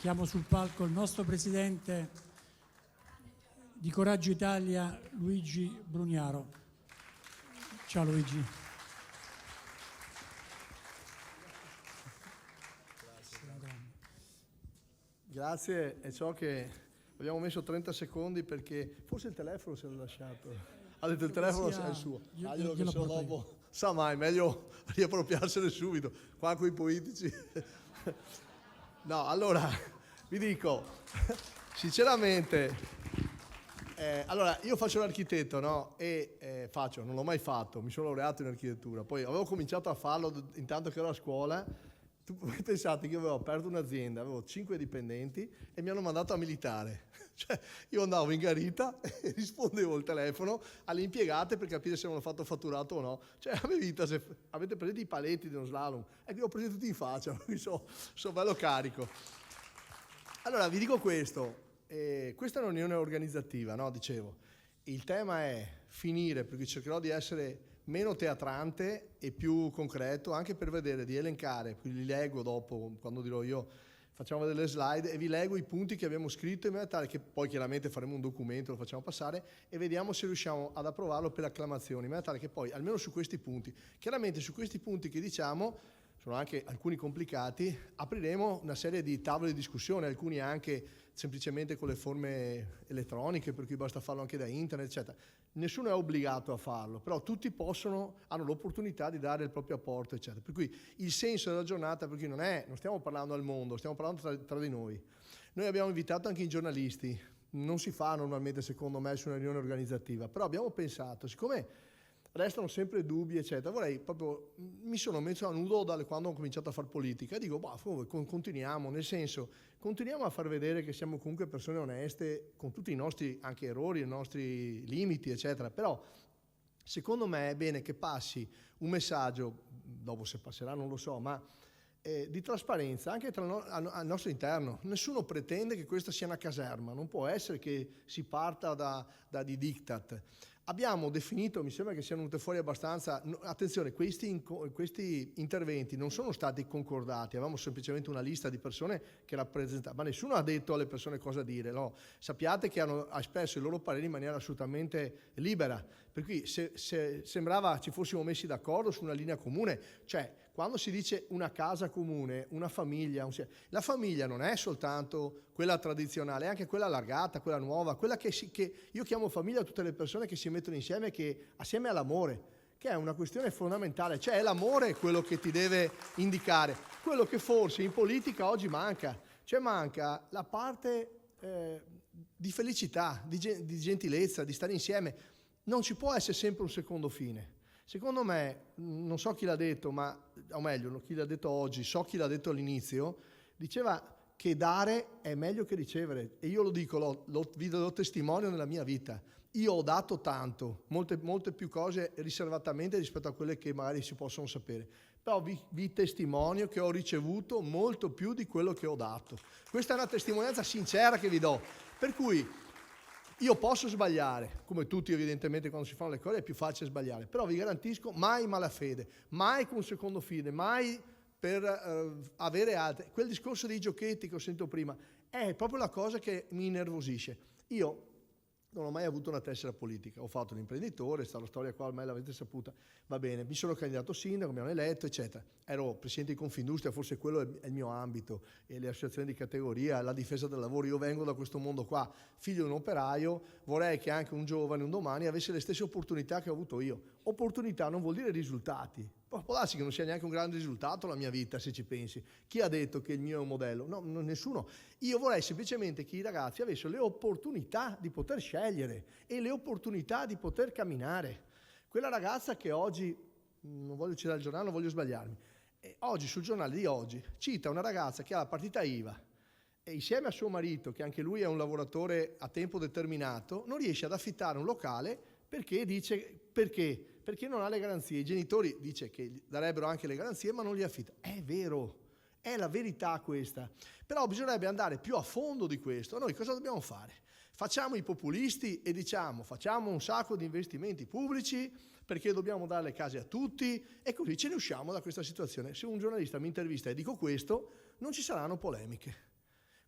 Chiamo sul palco il nostro presidente di Coraggio Italia, Luigi Brugnaro. Ciao Luigi. Grazie, e so che abbiamo messo 30 secondi perché forse il telefono se l'ha lasciato. Ha detto il telefono è il suo. Glielo che so dopo. Sa mai, meglio riappropriarsene subito. Qua con i politici. No, allora, vi dico, sinceramente, allora io faccio l'architetto, no? Non l'ho mai fatto, mi sono laureato in architettura. Poi avevo cominciato a farlo intanto che ero a scuola. Voi pensate che io avevo aperto un'azienda, avevo 5 dipendenti e mi hanno mandato a militare. Cioè, io andavo in garita e rispondevo al telefono alle impiegate per capire se avevano fatto fatturato o no. Cioè, a me vita, se avete preso i paletti di uno slalom, io li ho presi tutti in faccia, sono bello carico. Allora, vi dico questo, questa è un'unione organizzativa, no? Dicevo, il tema è finire, perché cercherò di essere meno teatrante e più concreto, anche per vedere, di elencare, li leggo dopo, quando dirò io, facciamo delle slide e vi leggo i punti che abbiamo scritto in maniera tale che poi chiaramente faremo un documento, lo facciamo passare e vediamo se riusciamo ad approvarlo per acclamazione, in maniera tale che poi, almeno su questi punti, chiaramente su questi punti che diciamo, sono anche alcuni complicati, apriremo una serie di tavole di discussione, alcuni anche semplicemente con le forme elettroniche, per cui basta farlo anche da internet, eccetera. Nessuno è obbligato a farlo, però tutti hanno l'opportunità di dare il proprio apporto, eccetera. Per cui il senso della giornata, perché non stiamo parlando al mondo, stiamo parlando tra di noi. Noi abbiamo invitato anche i giornalisti, non si fa normalmente secondo me su una riunione organizzativa, però abbiamo pensato, siccome restano sempre dubbi, eccetera, mi sono messo a nudo da quando ho cominciato a fare politica e dico, continuiamo, nel senso, continuiamo a far vedere che siamo comunque persone oneste, con tutti i nostri anche errori, i nostri limiti, eccetera, però secondo me è bene che passi un messaggio, dopo se passerà non lo so, ma di trasparenza anche al nostro interno. Nessuno pretende che questa sia una caserma, non può essere che si parta di diktat. Abbiamo definito, mi sembra che siano venute fuori abbastanza, attenzione, questi interventi non sono stati concordati, avevamo semplicemente una lista di persone che rappresentavano, ma nessuno ha detto alle persone cosa dire, no? Sappiate che hanno espresso i loro pareri in maniera assolutamente libera, per cui se sembrava ci fossimo messi d'accordo su una linea comune, cioè quando si dice una casa comune, una famiglia, la famiglia non è soltanto quella tradizionale, è anche quella allargata, quella nuova, quella che io chiamo famiglia tutte le persone che si mettono insieme assieme all'amore, che è una questione fondamentale, cioè è l'amore quello che ti deve indicare, quello che forse in politica oggi manca, cioè manca la parte di felicità, di gentilezza, di stare insieme, non ci può essere sempre un secondo fine. Secondo me, non so chi l'ha detto, o meglio, chi l'ha detto oggi, so chi l'ha detto all'inizio, diceva che dare è meglio che ricevere. E io lo dico, vi do testimonio nella mia vita. Io ho dato tanto, molte più cose riservatamente rispetto a quelle che magari si possono sapere. Però vi testimonio che ho ricevuto molto più di quello che ho dato. Questa è una testimonianza sincera che vi do. Per cui io posso sbagliare, come tutti evidentemente quando si fanno le cose è più facile sbagliare, però vi garantisco mai malafede, mai con secondo fine, mai per avere altre. Quel discorso dei giochetti che ho sentito prima è proprio la cosa che mi innervosisce. Io non ho mai avuto una tessera politica, ho fatto l'imprenditore, sta la storia qua, ormai l'avete saputa, va bene, mi sono candidato sindaco, mi hanno eletto, eccetera. Ero presidente di Confindustria, forse quello è il mio ambito, e le associazioni di categoria, la difesa del lavoro, io vengo da questo mondo qua, figlio di un operaio, vorrei che anche un giovane, un domani, avesse le stesse opportunità che ho avuto io. Opportunità non vuol dire risultati, può darsi che non sia neanche un grande risultato la mia vita, se ci pensi. Chi ha detto che il mio è un modello? No, nessuno. Io vorrei semplicemente che i ragazzi avessero le opportunità di poter scegliere e le opportunità di poter camminare. Quella ragazza che oggi, non voglio citare il giornale, non voglio sbagliarmi, oggi sul giornale di oggi cita una ragazza che ha la partita IVA e insieme a suo marito, che anche lui è un lavoratore a tempo determinato, non riesce ad affittare un locale perché perché non ha le garanzie. I genitori dice che darebbero anche le garanzie, ma non li affitta. È vero, è la verità questa. Però bisognerebbe andare più a fondo di questo. Noi cosa dobbiamo fare? Facciamo i populisti e diciamo facciamo un sacco di investimenti pubblici perché dobbiamo dare le case a tutti e così ce ne usciamo da questa situazione. Se un giornalista mi intervista e dico questo, non ci saranno polemiche.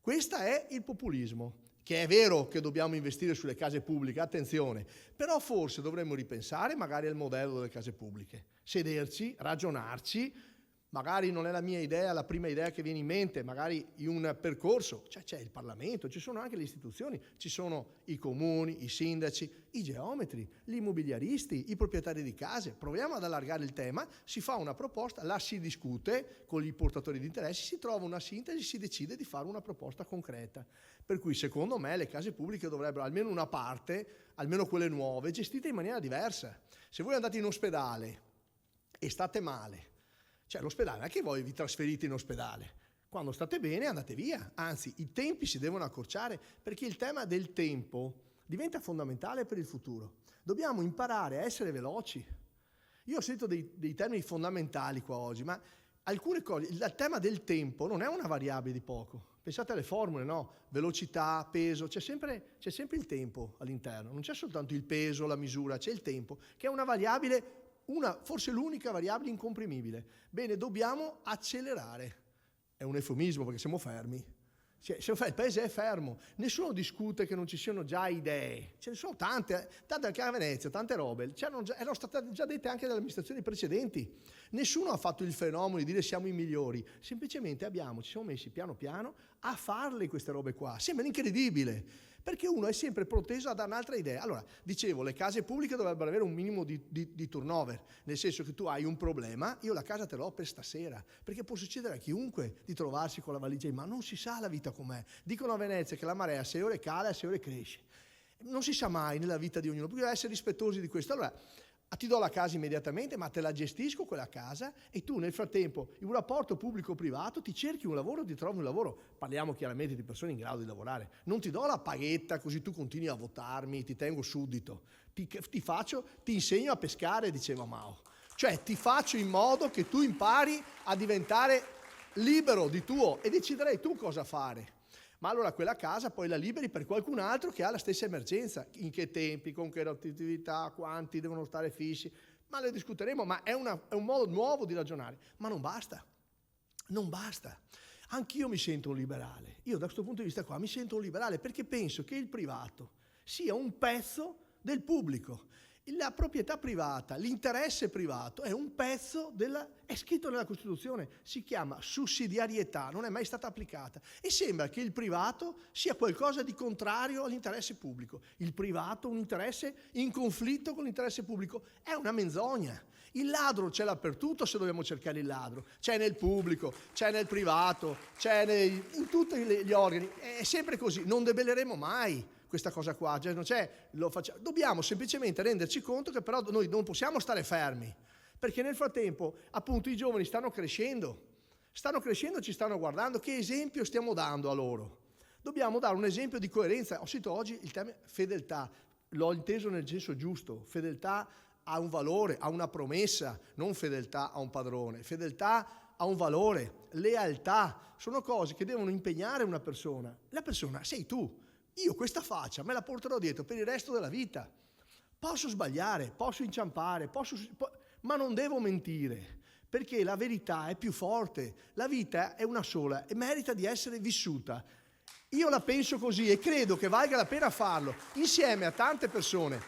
Questo è il populismo, che è vero che dobbiamo investire sulle case pubbliche, attenzione, però forse dovremmo ripensare magari al modello delle case pubbliche, sederci, ragionarci. Magari non è la mia idea, la prima idea che viene in mente, magari in un percorso, cioè c'è il Parlamento, ci sono anche le istituzioni, ci sono i comuni, i sindaci, i geometri, gli immobiliaristi, i proprietari di case. Proviamo ad allargare il tema, si fa una proposta, la si discute con i portatori di interessi, si trova una sintesi, si decide di fare una proposta concreta. Per cui secondo me le case pubbliche dovrebbero, almeno una parte, almeno quelle nuove, gestite in maniera diversa. Se voi andate in ospedale e state male, cioè l'ospedale, non è che voi vi trasferite in ospedale. Quando state bene andate via, anzi i tempi si devono accorciare, perché il tema del tempo diventa fondamentale per il futuro. Dobbiamo imparare a essere veloci. Io ho sentito dei termini fondamentali qua oggi, ma alcune cose, il tema del tempo non è una variabile di poco. Pensate alle formule, no? Velocità, peso, c'è sempre il tempo all'interno, non c'è soltanto il peso, la misura, c'è il tempo, che è una variabile, forse l'unica variabile incomprimibile. Bene, dobbiamo accelerare. È un eufemismo perché siamo fermi. Il paese è fermo, nessuno discute che non ci siano già idee, ce ne sono tante anche a Venezia, tante robe, erano state già dette anche dalle amministrazioni precedenti. Nessuno ha fatto il fenomeno di dire siamo i migliori, semplicemente ci siamo messi piano piano a farle queste robe qua. Sembra incredibile, perché uno è sempre proteso a dare un'altra idea. Allora, dicevo, le case pubbliche dovrebbero avere un minimo di turnover, nel senso che tu hai un problema, io la casa te l'ho per stasera, perché può succedere a chiunque di trovarsi con la valigia in mano, non si sa la vita com'è. Dicono a Venezia che la marea a 6 ore cala e a 6 ore cresce. Non si sa mai nella vita di ognuno, bisogna essere rispettosi di questo. Allora, ti do la casa immediatamente, ma te la gestisco quella casa e tu nel frattempo, in un rapporto pubblico-privato, ti cerchi un lavoro, ti trovi un lavoro. Parliamo chiaramente di persone in grado di lavorare. Non ti do la paghetta così tu continui a votarmi, ti tengo suddito. Ti insegno a pescare, diceva Mao. Cioè ti faccio in modo che tu impari a diventare libero di tuo e deciderai tu cosa fare. Ma allora quella casa poi la liberi per qualcun altro che ha la stessa emergenza. In che tempi, con che attività, quanti devono stare fissi. Ma le discuteremo, ma è un modo nuovo di ragionare. Ma non basta. Non basta. Anch'io mi sento un liberale. Io da questo punto di vista qua mi sento un liberale perché penso che il privato sia un pezzo del pubblico. La proprietà privata, l'interesse privato è un pezzo è scritto nella Costituzione, si chiama sussidiarietà, non è mai stata applicata e sembra che il privato sia qualcosa di contrario all'interesse pubblico. Il privato, un interesse in conflitto con l'interesse pubblico, è una menzogna. Il ladro c'è dappertutto se dobbiamo cercare il ladro, c'è nel pubblico, c'è nel privato, in tutti gli organi, è sempre così, non debelleremo mai questa cosa qua, cioè non c'è, dobbiamo semplicemente renderci conto che però noi non possiamo stare fermi, perché nel frattempo appunto i giovani stanno crescendo, ci stanno guardando, che esempio stiamo dando a loro? Dobbiamo dare un esempio di coerenza. Ho sentito oggi il tema fedeltà, l'ho inteso nel senso giusto, fedeltà a un valore, a una promessa, non fedeltà a un padrone, fedeltà a un valore, lealtà, sono cose che devono impegnare una persona. La persona sei tu. Io questa faccia me la porterò dietro per il resto della vita. Posso sbagliare, posso inciampare, ma non devo mentire, perché la verità è più forte. La vita è una sola e merita di essere vissuta. Io la penso così e credo che valga la pena farlo insieme a tante persone.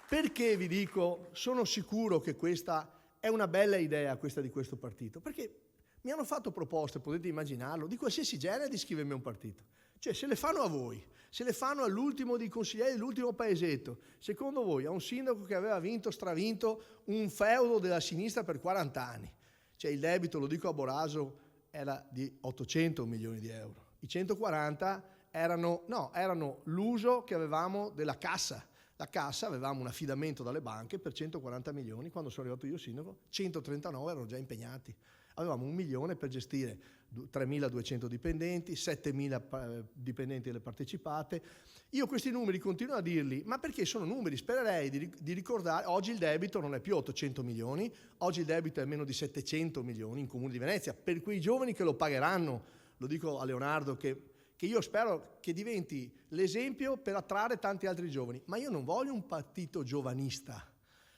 Perché vi dico, sono sicuro che questa è una bella idea, questa di questo partito, perché mi hanno fatto proposte, potete immaginarlo, di qualsiasi genere di iscrivermi a un partito. Cioè, se le fanno a voi, se le fanno all'ultimo dei consiglieri dell'ultimo paesetto, secondo voi a un sindaco che aveva stravinto un feudo della sinistra per 40 anni, cioè il debito, lo dico a Boraso, era di 800 milioni di euro, i 140 erano l'uso che avevamo della cassa. La cassa, avevamo un affidamento dalle banche per 140 milioni, quando sono arrivato io sindaco, 139 erano già impegnati. Avevamo 1 milione per gestire 3.200 dipendenti, 7.000 dipendenti delle partecipate. Io questi numeri continuo a dirli, ma perché sono numeri, spererei di ricordare, oggi il debito non è più 800 milioni, oggi il debito è meno di 700 milioni in Comune di Venezia, per quei giovani che lo pagheranno, lo dico a Leonardo che io spero che diventi l'esempio per attrarre tanti altri giovani, ma io non voglio un partito giovanista,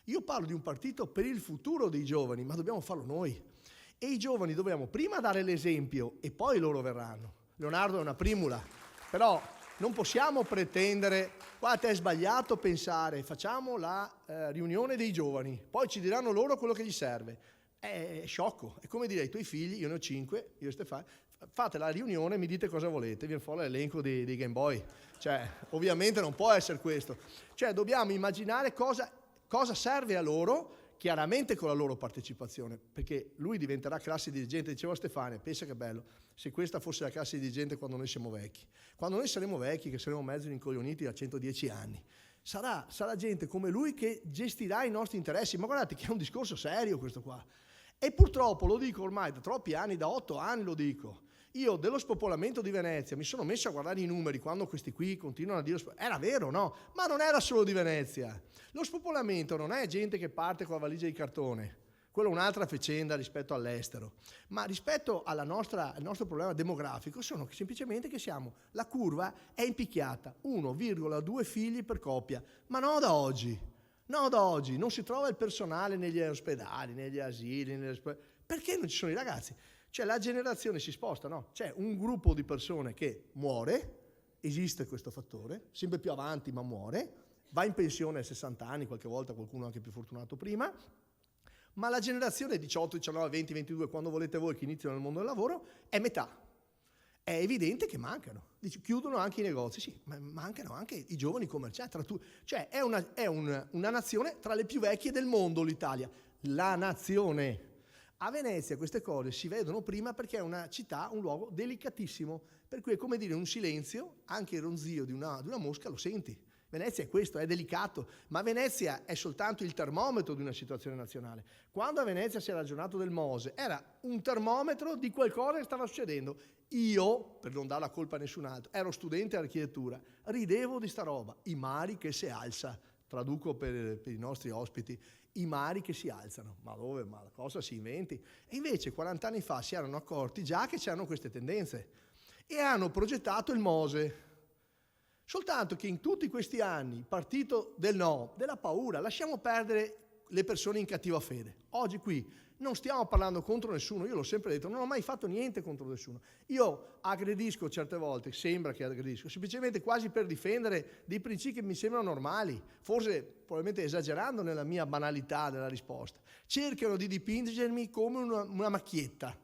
io parlo di un partito per il futuro dei giovani, ma dobbiamo farlo noi. E i giovani dobbiamo prima dare l'esempio e poi loro verranno. Leonardo è una primula, però non possiamo pretendere, guarda, è sbagliato pensare, facciamo la riunione dei giovani, poi ci diranno loro quello che gli serve. È sciocco, è come dire ai tuoi figli, io ne ho 5, io e Stefano, fate la riunione e mi dite cosa volete, viene fuori l'elenco dei Game Boy. Cioè, ovviamente non può essere questo. Cioè, dobbiamo immaginare cosa serve a loro, chiaramente con la loro partecipazione, perché lui diventerà classe dirigente. Diceva Stefano, pensa che bello, se questa fosse la classe dirigente quando noi siamo vecchi. Quando noi saremo vecchi, che saremo mezzo incoglioniti a 110 anni, sarà gente come lui che gestirà i nostri interessi. Ma guardate che è un discorso serio questo qua. E purtroppo, lo dico ormai da troppi anni, da 8 anni lo dico, io dello spopolamento di Venezia mi sono messo a guardare i numeri quando questi qui continuano a dire era vero, no? Ma non era solo di Venezia. Lo spopolamento non è gente che parte con la valigia di cartone, quella è un'altra faccenda rispetto all'estero, ma rispetto al nostro problema demografico sono semplicemente che la curva è impicchiata, 1,2 figli per coppia, ma no da oggi. No, da oggi non si trova il personale negli ospedali, negli asili, perché non ci sono i ragazzi? Cioè la generazione si sposta, no? C'è un gruppo di persone che muore, esiste questo fattore, sempre più avanti ma muore, va in pensione a 60 anni, qualche volta qualcuno anche più fortunato prima, ma la generazione 18, 19, 20, 22, quando volete voi che iniziano nel mondo del lavoro, è metà. È evidente che mancano. Chiudono anche i negozi, sì, ma mancano anche i giovani commercianti. Cioè è una nazione tra le più vecchie del mondo, l'Italia. La nazione. A Venezia queste cose si vedono prima perché è una città, un luogo delicatissimo, per cui è come dire un silenzio, anche il ronzio di una mosca lo senti. Venezia è questo, è delicato, ma Venezia è soltanto il termometro di una situazione nazionale. Quando a Venezia si è ragionato del Mose, era un termometro di qualcosa che stava succedendo. Io, per non dare la colpa a nessun altro, ero studente di architettura, ridevo di sta roba, i mari che si alza, traduco per i nostri ospiti, i mari che si alzano, ma dove, ma cosa si inventi? E invece 40 anni fa si erano accorti già che c'erano queste tendenze e hanno progettato il Mose. Soltanto che in tutti questi anni, il partito del no, della paura, lasciamo perdere le persone in cattiva fede. Oggi qui non stiamo parlando contro nessuno, io l'ho sempre detto, non ho mai fatto niente contro nessuno. Io aggredisco certe volte, sembra che aggredisco, semplicemente quasi per difendere dei principi che mi sembrano normali, forse probabilmente esagerando nella mia banalità della risposta. Cercano di dipingermi come una macchietta.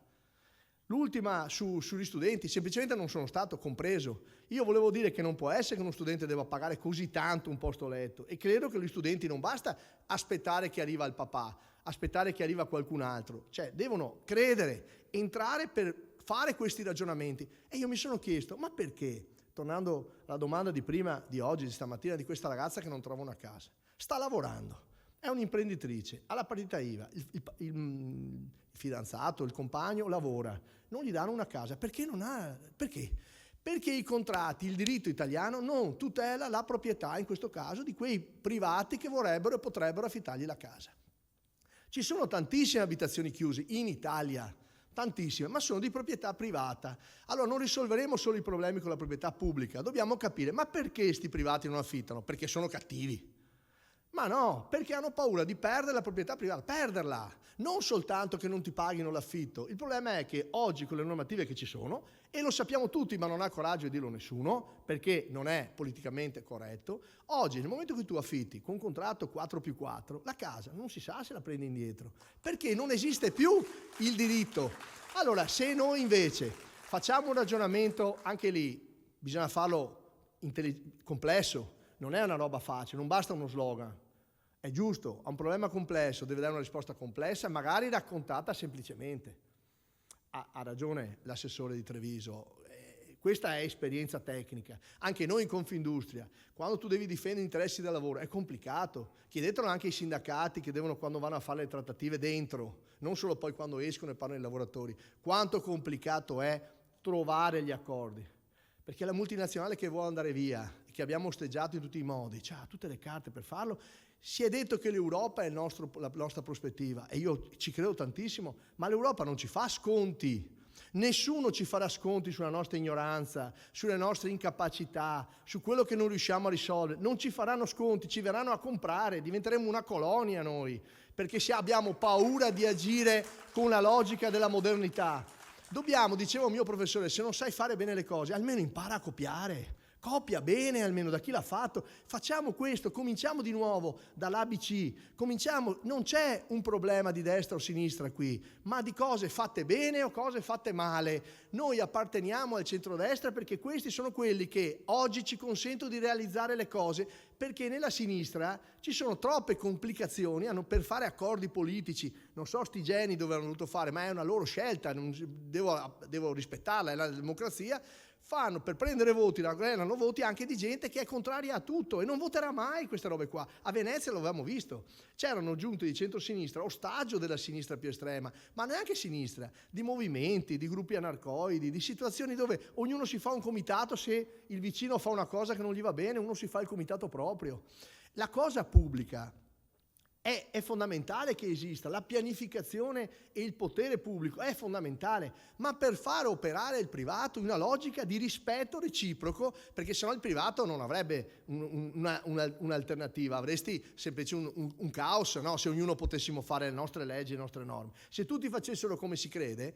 L'ultima sugli studenti, semplicemente non sono stato compreso. Io volevo dire che non può essere che uno studente debba pagare così tanto un posto letto e credo che gli studenti non basta aspettare che arriva il papà, aspettare che arriva qualcun altro, cioè devono credere, entrare per fare questi ragionamenti. E io mi sono chiesto, ma perché? Tornando alla domanda di prima, di oggi, di stamattina, di questa ragazza che non trova una casa. Sta lavorando, è un'imprenditrice, ha la partita IVA, il fidanzato, il compagno lavora, non gli danno una casa. Perché non ha? Perché? Perché i contratti, il diritto italiano non tutela la proprietà, in questo caso, di quei privati che vorrebbero e potrebbero affittargli la casa. Ci sono tantissime abitazioni chiuse in Italia, tantissime, ma sono di proprietà privata. Allora non risolveremo solo i problemi con la proprietà pubblica, dobbiamo capire, ma perché questi privati non affittano? Perché sono cattivi. Ma no, perché hanno paura di perdere la proprietà privata, perderla, non soltanto che non ti paghino l'affitto. Il problema è che oggi con le normative che ci sono, e lo sappiamo tutti ma non ha coraggio di dirlo nessuno, perché non è politicamente corretto, oggi nel momento che tu affitti con un contratto 4+4, la casa non si sa se la prendi indietro, perché non esiste più il diritto. Allora se noi invece facciamo un ragionamento, anche lì bisogna farlo complesso, non è una roba facile, non basta uno slogan. È giusto, a un problema complesso deve dare una risposta complessa, magari raccontata semplicemente. Ha ragione l'assessore di Treviso, questa è esperienza tecnica. Anche noi in Confindustria, quando tu devi difendere gli interessi del lavoro, è complicato. Chiedetelo anche ai sindacati che devono, quando vanno a fare le trattative dentro, non solo poi quando escono e parlano ai lavoratori, quanto complicato è trovare gli accordi. Perché la multinazionale che vuole andare via, che abbiamo osteggiato in tutti i modi, ha tutte le carte per farlo. Si è detto che l'Europa è la nostra prospettiva e io ci credo tantissimo, ma l'Europa non ci fa sconti. Nessuno ci farà sconti sulla nostra ignoranza, sulle nostre incapacità, su quello che non riusciamo a risolvere. Non ci faranno sconti, ci verranno a comprare, diventeremo una colonia noi, perché se abbiamo paura di agire con la logica della modernità. Dobbiamo, dicevo mio professore, se non sai fare bene le cose, almeno impara a copiare. Copia bene almeno da chi l'ha fatto. Facciamo questo, cominciamo di nuovo dall'ABC. Cominciamo, non c'è un problema di destra o sinistra qui, ma di cose fatte bene o cose fatte male. Noi apparteniamo al centrodestra perché questi sono quelli che oggi ci consentono di realizzare le cose, perché nella sinistra ci sono troppe complicazioni per fare accordi politici. Non so sti geni dove hanno voluto fare, ma è una loro scelta, devo rispettarla, è la democrazia. Fanno per prendere voti, raggiungono voti anche di gente che è contraria a tutto e non voterà mai queste robe qua. A Venezia lo avevamo visto, c'erano giunte di centrosinistra, ostaggio della sinistra più estrema, ma neanche sinistra, di movimenti, di gruppi anarcoidi, di situazioni dove ognuno si fa un comitato, se il vicino fa una cosa che non gli va bene, uno si fa il comitato proprio. La cosa pubblica è fondamentale che esista, la pianificazione e il potere pubblico è fondamentale, ma per fare operare il privato in una logica di rispetto reciproco, perché sennò il privato non avrebbe un'alternativa, avresti semplicemente un caos, no? Se ognuno potessimo fare le nostre leggi, le nostre norme. Se tutti facessero come si crede,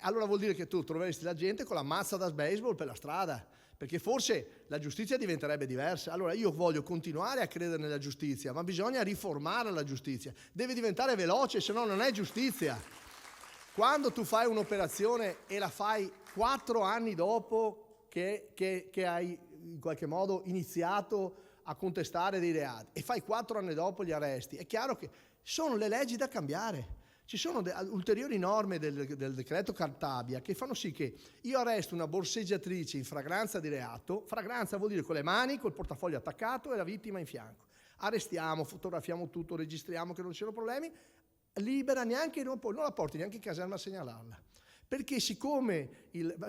allora vuol dire che tu troveresti la gente con la mazza da baseball per la strada, perché forse la giustizia diventerebbe diversa. Allora io voglio continuare a credere nella giustizia, ma bisogna riformare la giustizia, deve diventare veloce, se no non è giustizia. Quando tu fai un'operazione e la fai 4 anni dopo che hai in qualche modo iniziato a contestare dei reati e fai 4 anni dopo gli arresti, è chiaro che sono le leggi da cambiare. Ci sono ulteriori norme del decreto Cartabia che fanno sì che io arresto una borseggiatrice in fragranza di reato. Fragranza vuol dire con le mani, col portafoglio attaccato e la vittima in fianco. Arrestiamo, fotografiamo tutto, registriamo che non ci sono problemi, libera, neanche non la porti neanche in caserma a segnalarla. Perché siccome,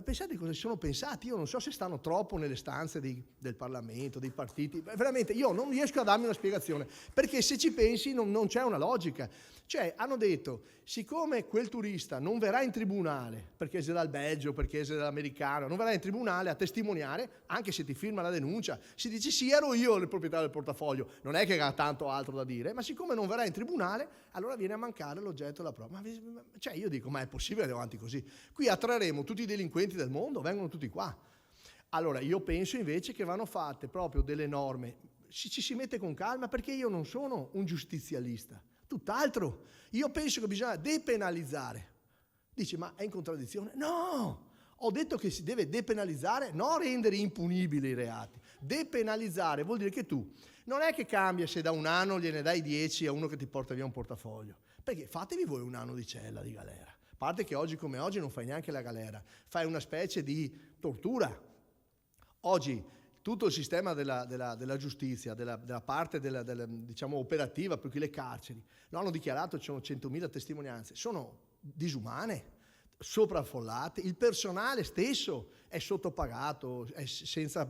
pensate cosa si sono pensati, io non so se stanno troppo nelle stanze del Parlamento, dei partiti, veramente io non riesco a darmi una spiegazione, perché se ci pensi non c'è una logica. Cioè hanno detto, siccome quel turista non verrà in tribunale, perché è dal Belgio, perché è dall'americano, non verrà in tribunale a testimoniare, anche se ti firma la denuncia, si dice sì, ero io il proprietario del portafoglio, non è che ha tanto altro da dire, ma siccome non verrà in tribunale, allora viene a mancare l'oggetto della prova. Cioè io dico, ma è possibile andare avanti così? Qui attrarremo tutti i delinquenti del mondo, vengono tutti qua. Allora io penso invece che vanno fatte proprio delle norme, ci si mette con calma, perché io non sono un giustizialista, tutt'altro. Io penso che bisogna depenalizzare. Dici, ma è in contraddizione? No! Ho detto che si deve depenalizzare, non rendere impunibili i reati. Depenalizzare vuol dire che tu non è che cambia se da 1 anno gliene dai 10 a uno che ti porta via un portafoglio, perché fatevi voi 1 anno di cella, di galera. A parte che oggi come oggi non fai neanche la galera, fai una specie di tortura. Oggi tutto il sistema della giustizia, della parte diciamo operativa, per cui le carceri, lo hanno dichiarato, ci sono 100.000 testimonianze, sono disumane, sopraffollate, il personale stesso è sottopagato, è senza.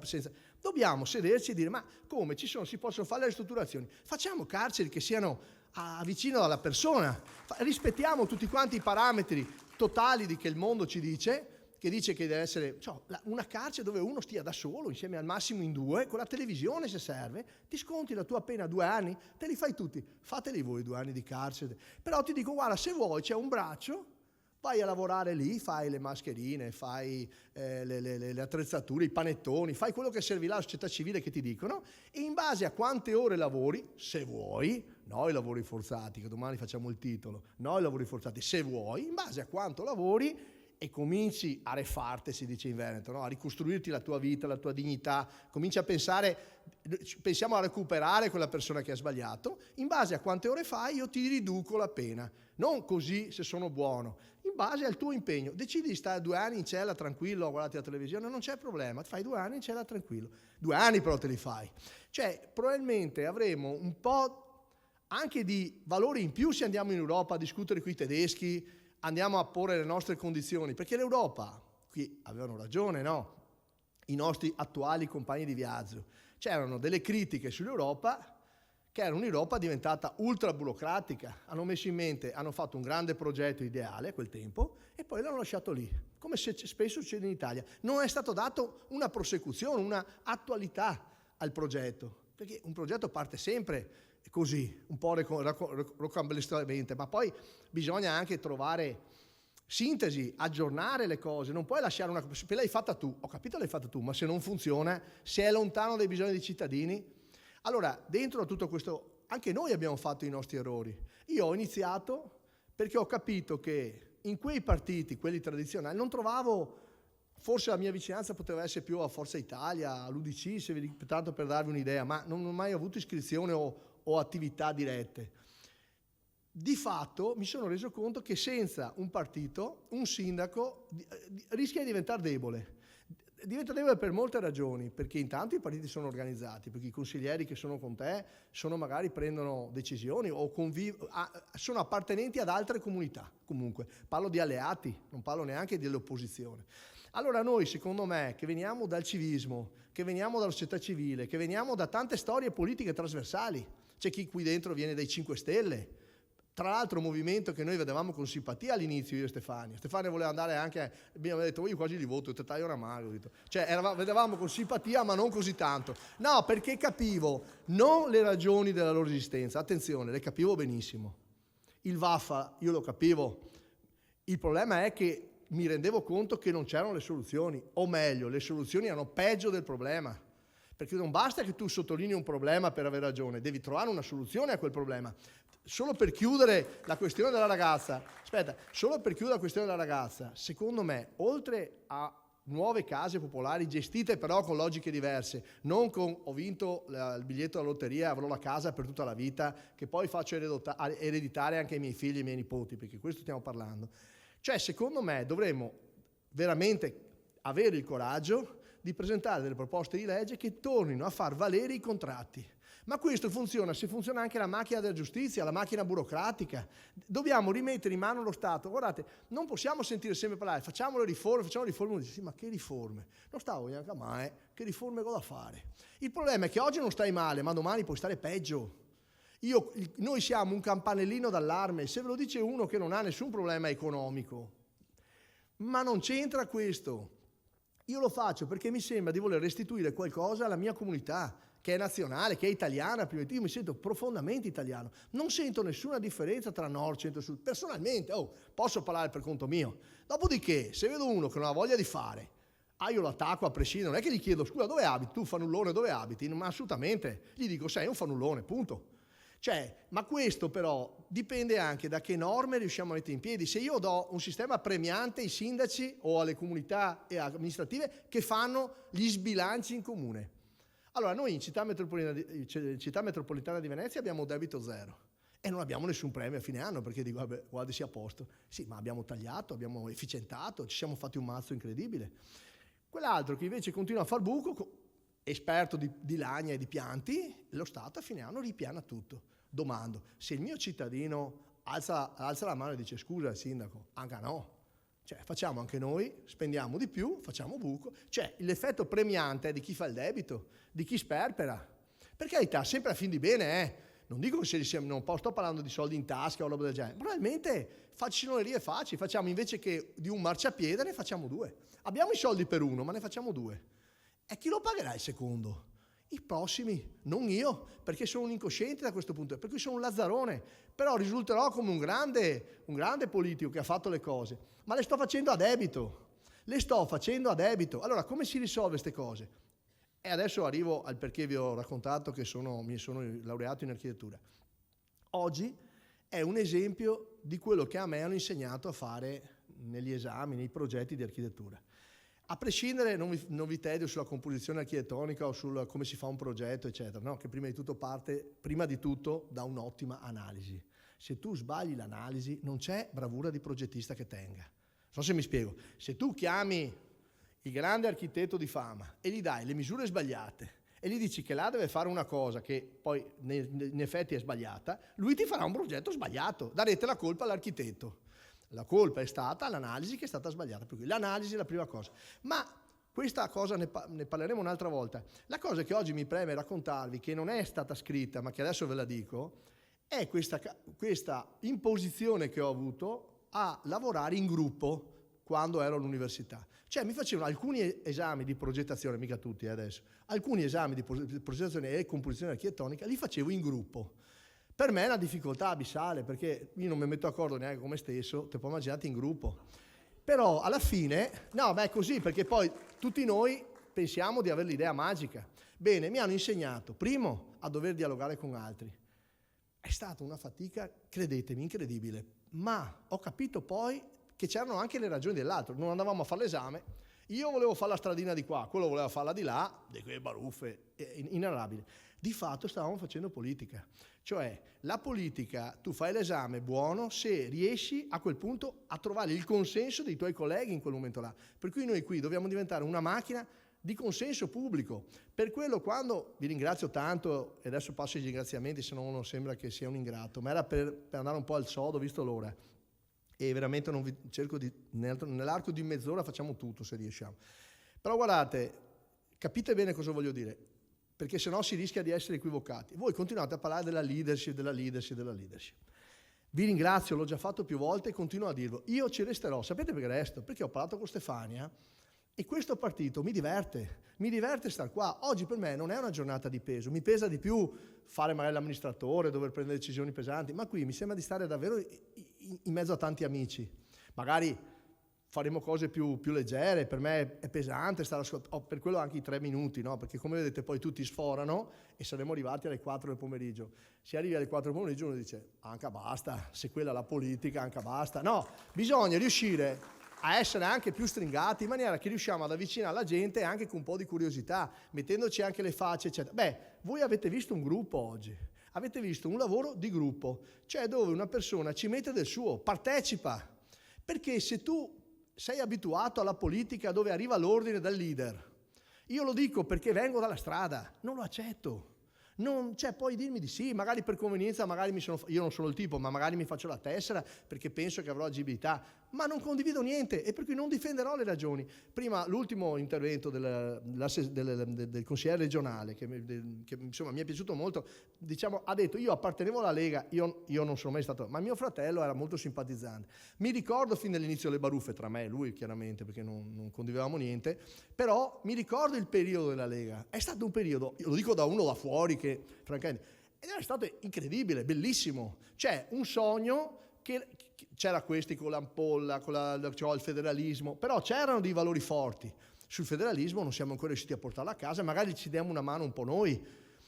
Dobbiamo sederci e dire, ma come si possono fare le ristrutturazioni? Facciamo carceri che siano vicino alla persona, rispettiamo tutti quanti i parametri totali di che il mondo ci dice, che dice che deve essere una carcere dove uno stia da solo, insieme al massimo in 2, con la televisione se serve, ti sconti la tua pena 2 anni, te li fai tutti, fateli voi 2 anni di carcere. Però ti dico, guarda, se vuoi c'è un braccio, vai a lavorare lì, fai le mascherine, fai le attrezzature, i panettoni, fai quello che servirà alla società civile che ti dicono, e in base a quante ore lavori, se vuoi, no i lavori forzati, che domani facciamo il titolo, no i lavori forzati, se vuoi, in base a quanto lavori, e cominci a refarte, si dice in Veneto, no? A ricostruirti la tua vita, la tua dignità, cominci a pensiamo a recuperare quella persona che ha sbagliato, in base a quante ore fai io ti riduco la pena, non così se sono buono, in base al tuo impegno. Decidi di stare 2 anni in cella tranquillo a guardarti la televisione, non c'è problema, fai 2 anni in cella tranquillo, 2 anni però te li fai. Cioè probabilmente avremo un po' anche di valore in più se andiamo in Europa a discutere con i tedeschi, andiamo a porre le nostre condizioni, perché l'Europa, qui avevano ragione, no? I nostri attuali compagni di viaggio, c'erano delle critiche sull'Europa, che era un'Europa diventata ultra burocratica, hanno messo in mente, hanno fatto un grande progetto ideale a quel tempo e poi l'hanno lasciato lì, come spesso succede in Italia. Non è stato dato una prosecuzione, una attualità al progetto, perché un progetto parte sempre così, un po' rocambolescamente, ma poi bisogna anche trovare sintesi, aggiornare le cose, non puoi lasciare una cosa, l'hai fatta tu, ho capito l'hai fatta tu, ma se non funziona, se è lontano dai bisogni dei cittadini, allora dentro tutto questo anche noi abbiamo fatto i nostri errori. Io ho iniziato perché ho capito che in quei partiti, quelli tradizionali, non trovavo, forse la mia vicinanza poteva essere più a Forza Italia, all'UDC, tanto per darvi un'idea, ma non ho mai avuto iscrizione o attività dirette. Di fatto mi sono reso conto che senza un partito, un sindaco rischia di diventare debole. Diventa debole per molte ragioni, perché intanto i partiti sono organizzati, perché i consiglieri che sono con te magari prendono decisioni o sono appartenenti ad altre comunità. Comunque, parlo di alleati, non parlo neanche dell'opposizione. Allora noi, secondo me, che veniamo dal civismo, che veniamo dalla società civile, che veniamo da tante storie politiche trasversali, c'è chi qui dentro viene dai 5 Stelle, tra l'altro un movimento che noi vedevamo con simpatia all'inizio, io e Stefania. Stefania voleva andare anche, abbiamo detto, io quasi li voto, io taglio una mano. Cioè vedevamo con simpatia ma non così tanto. No, perché capivo non le ragioni della loro esistenza, attenzione, le capivo benissimo. Il vaffa, io lo capivo. Il problema è che mi rendevo conto che non c'erano le soluzioni, o meglio, le soluzioni erano peggio del problema. Perché non basta che tu sottolinei un problema per avere ragione, devi trovare una soluzione a quel problema. Solo per chiudere la questione della ragazza, secondo me, oltre a nuove case popolari gestite però con logiche diverse, non con ho vinto il biglietto alla lotteria e avrò la casa per tutta la vita, che poi faccio ereditare anche ai miei figli e ai miei nipoti, perché questo stiamo parlando. Cioè, secondo me, dovremmo veramente avere il coraggio di presentare delle proposte di legge che tornino a far valere i contratti. Ma questo funziona se funziona anche la macchina della giustizia, la macchina burocratica. Dobbiamo rimettere in mano lo Stato. Guardate, non possiamo sentire sempre parlare, facciamo le riforme. Uno dice, sì, ma che riforme? Non stavo neanche a mai, che riforme cosa fare? Il problema è che oggi non stai male, ma domani puoi stare peggio. Noi siamo un campanellino d'allarme, se ve lo dice uno che non ha nessun problema economico, ma non c'entra questo. Io lo faccio perché mi sembra di voler restituire qualcosa alla mia comunità, che è nazionale, che è italiana. Prima di tutto, io mi sento profondamente italiano. Non sento nessuna differenza tra nord, centro e sud. Personalmente, posso parlare per conto mio. Dopodiché, se vedo uno che non ha voglia di fare, io lo attacco a prescindere. Non è che gli chiedo, scusa, dove abiti? Tu, fanullone, dove abiti? Ma assolutamente. Gli dico, sei un fanullone, punto. Ma questo però dipende anche da che norme riusciamo a mettere in piedi. Se io do un sistema premiante ai sindaci o alle comunità amministrative che fanno gli sbilanci in comune. Allora, noi in città metropolitana di Venezia abbiamo debito zero e non abbiamo nessun premio a fine anno, perché dico, vabbè, guarda, sia a posto. Sì, ma abbiamo tagliato, abbiamo efficientato, ci siamo fatti un mazzo incredibile. Quell'altro che invece continua a far buco, esperto di lagna e di pianti, lo Stato a fine anno ripiana tutto. Domando, se il mio cittadino alza la mano e dice, scusa sindaco, anche no. Facciamo anche noi, spendiamo di più, facciamo buco. L'effetto premiante è di chi fa il debito, di chi sperpera. Per carità, sempre a fin di bene, Non dico che non sto parlando di soldi in tasca o roba del genere. Probabilmente facilonerie facili, facciamo invece che di un marciapiede ne facciamo 2. Abbiamo i soldi per uno, ma ne facciamo 2. E chi lo pagherà il secondo? I prossimi, non io, perché sono un incosciente da questo punto, per cui sono un lazzarone, però risulterò come un grande politico che ha fatto le cose, ma le sto facendo a debito. Allora, come si risolve queste cose? E adesso arrivo al perché vi ho raccontato che mi sono laureato in architettura. Oggi è un esempio di quello che a me hanno insegnato a fare negli esami, nei progetti di architettura. A prescindere, non vi tedio sulla composizione architettonica o sul come si fa un progetto, eccetera, no? Che prima di tutto parte, da un'ottima analisi. Se tu sbagli l'analisi, non c'è bravura di progettista che tenga. Non so se mi spiego. Se tu chiami il grande architetto di fama e gli dai le misure sbagliate e gli dici che là deve fare una cosa che poi in effetti è sbagliata, lui ti farà un progetto sbagliato. Darete la colpa all'architetto. La colpa è stata l'analisi che è stata sbagliata, per cui l'analisi è la prima cosa. Ma questa cosa ne parleremo un'altra volta. La cosa che oggi mi preme raccontarvi, che non è stata scritta, ma che adesso ve la dico, è questa imposizione che ho avuto a lavorare in gruppo quando ero all'università. Mi facevano alcuni esami di progettazione, mica tutti adesso, alcuni esami di progettazione e composizione architettonica li facevo in gruppo. Per me è una difficoltà abissale, perché io non mi metto d'accordo neanche con me stesso, te puoi immaginare in gruppo. Però alla fine, no, beh, è così, perché poi tutti noi pensiamo di avere l'idea magica. Bene, mi hanno insegnato, primo, a dover dialogare con altri. È stata una fatica, credetemi, incredibile, ma ho capito poi che c'erano anche le ragioni dell'altro. Non andavamo a fare l'esame, io volevo fare la stradina di qua, quello voleva farla di là, di quelle baruffe, inarrabili. Di fatto stavamo facendo politica. Cioè, la politica, tu fai l'esame buono se riesci a quel punto a trovare il consenso dei tuoi colleghi in quel momento là. Per cui noi qui dobbiamo diventare una macchina di consenso pubblico. Per quello quando vi ringrazio tanto, e adesso passo ai ringraziamenti, se no non sembra che sia un ingrato, ma era per andare un po' al sodo, visto l'ora. E veramente non vi cerco di, nell'arco di mezz'ora facciamo tutto se riusciamo. Però guardate, capite bene cosa voglio dire, perché sennò si rischia di essere equivocati. Voi continuate a parlare della leadership. Vi ringrazio, l'ho già fatto più volte e continuo a dirlo. Io ci resterò, sapete perché resto? Perché ho parlato con Stefania e questo partito mi diverte star qua. Oggi per me non è una giornata di peso, mi pesa di più fare magari l'amministratore, dover prendere decisioni pesanti, ma qui mi sembra di stare davvero in mezzo a tanti amici. Magari faremo cose più leggere, per me è pesante stare per quello anche i 3 minuti, no? Perché come vedete poi tutti sforano e saremo arrivati alle 4 del pomeriggio. Se arrivi alle 4 del pomeriggio uno dice, anche basta, se quella è la politica, anche basta. No, bisogna riuscire a essere anche più stringati in maniera che riusciamo ad avvicinare la gente anche con un po' di curiosità, mettendoci anche le facce, eccetera. Beh, voi avete visto un gruppo oggi, avete visto un lavoro di gruppo, cioè dove una persona ci mette del suo, partecipa, perché se tu sei abituato alla politica dove arriva l'ordine dal leader. Io lo dico perché vengo dalla strada, non lo accetto. Puoi dirmi di sì, magari per convenienza, io non sono il tipo, ma magari mi faccio la tessera perché penso che avrò agibilità, ma non condivido niente e per cui non difenderò le ragioni. Prima l'ultimo intervento del consigliere regionale, che insomma mi è piaciuto molto, diciamo, ha detto io appartenevo alla Lega, io non sono mai stato, ma mio fratello era molto simpatizzante. Mi ricordo fin dall'inizio le baruffe tra me e lui, chiaramente, perché non condividevamo niente, però mi ricordo il periodo della Lega. È stato un periodo, io lo dico da uno da fuori che francamente, ed è stato incredibile, bellissimo. C'è un sogno che c'era questi con l'ampolla, il federalismo, però c'erano dei valori forti. Sul federalismo non siamo ancora riusciti a portarlo a casa, magari ci diamo una mano un po' noi,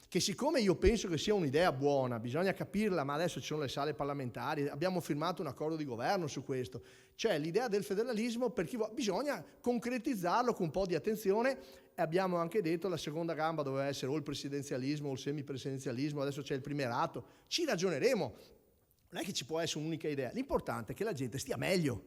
che siccome io penso che sia un'idea buona, bisogna capirla, ma adesso ci sono le sale parlamentari, abbiamo firmato un accordo di governo su questo, c'è l'idea del federalismo per chi vuole, bisogna concretizzarlo con un po' di attenzione e abbiamo anche detto la seconda gamba doveva essere o il presidenzialismo o il semipresidenzialismo, adesso c'è il premierato, ci ragioneremo, non è che ci può essere un'unica idea, l'importante è che la gente stia meglio,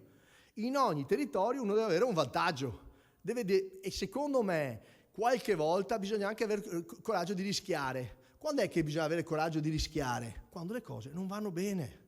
in ogni territorio uno deve avere un vantaggio, e secondo me qualche volta bisogna anche avere coraggio di rischiare. Quando è che bisogna avere coraggio di rischiare? Quando le cose non vanno bene.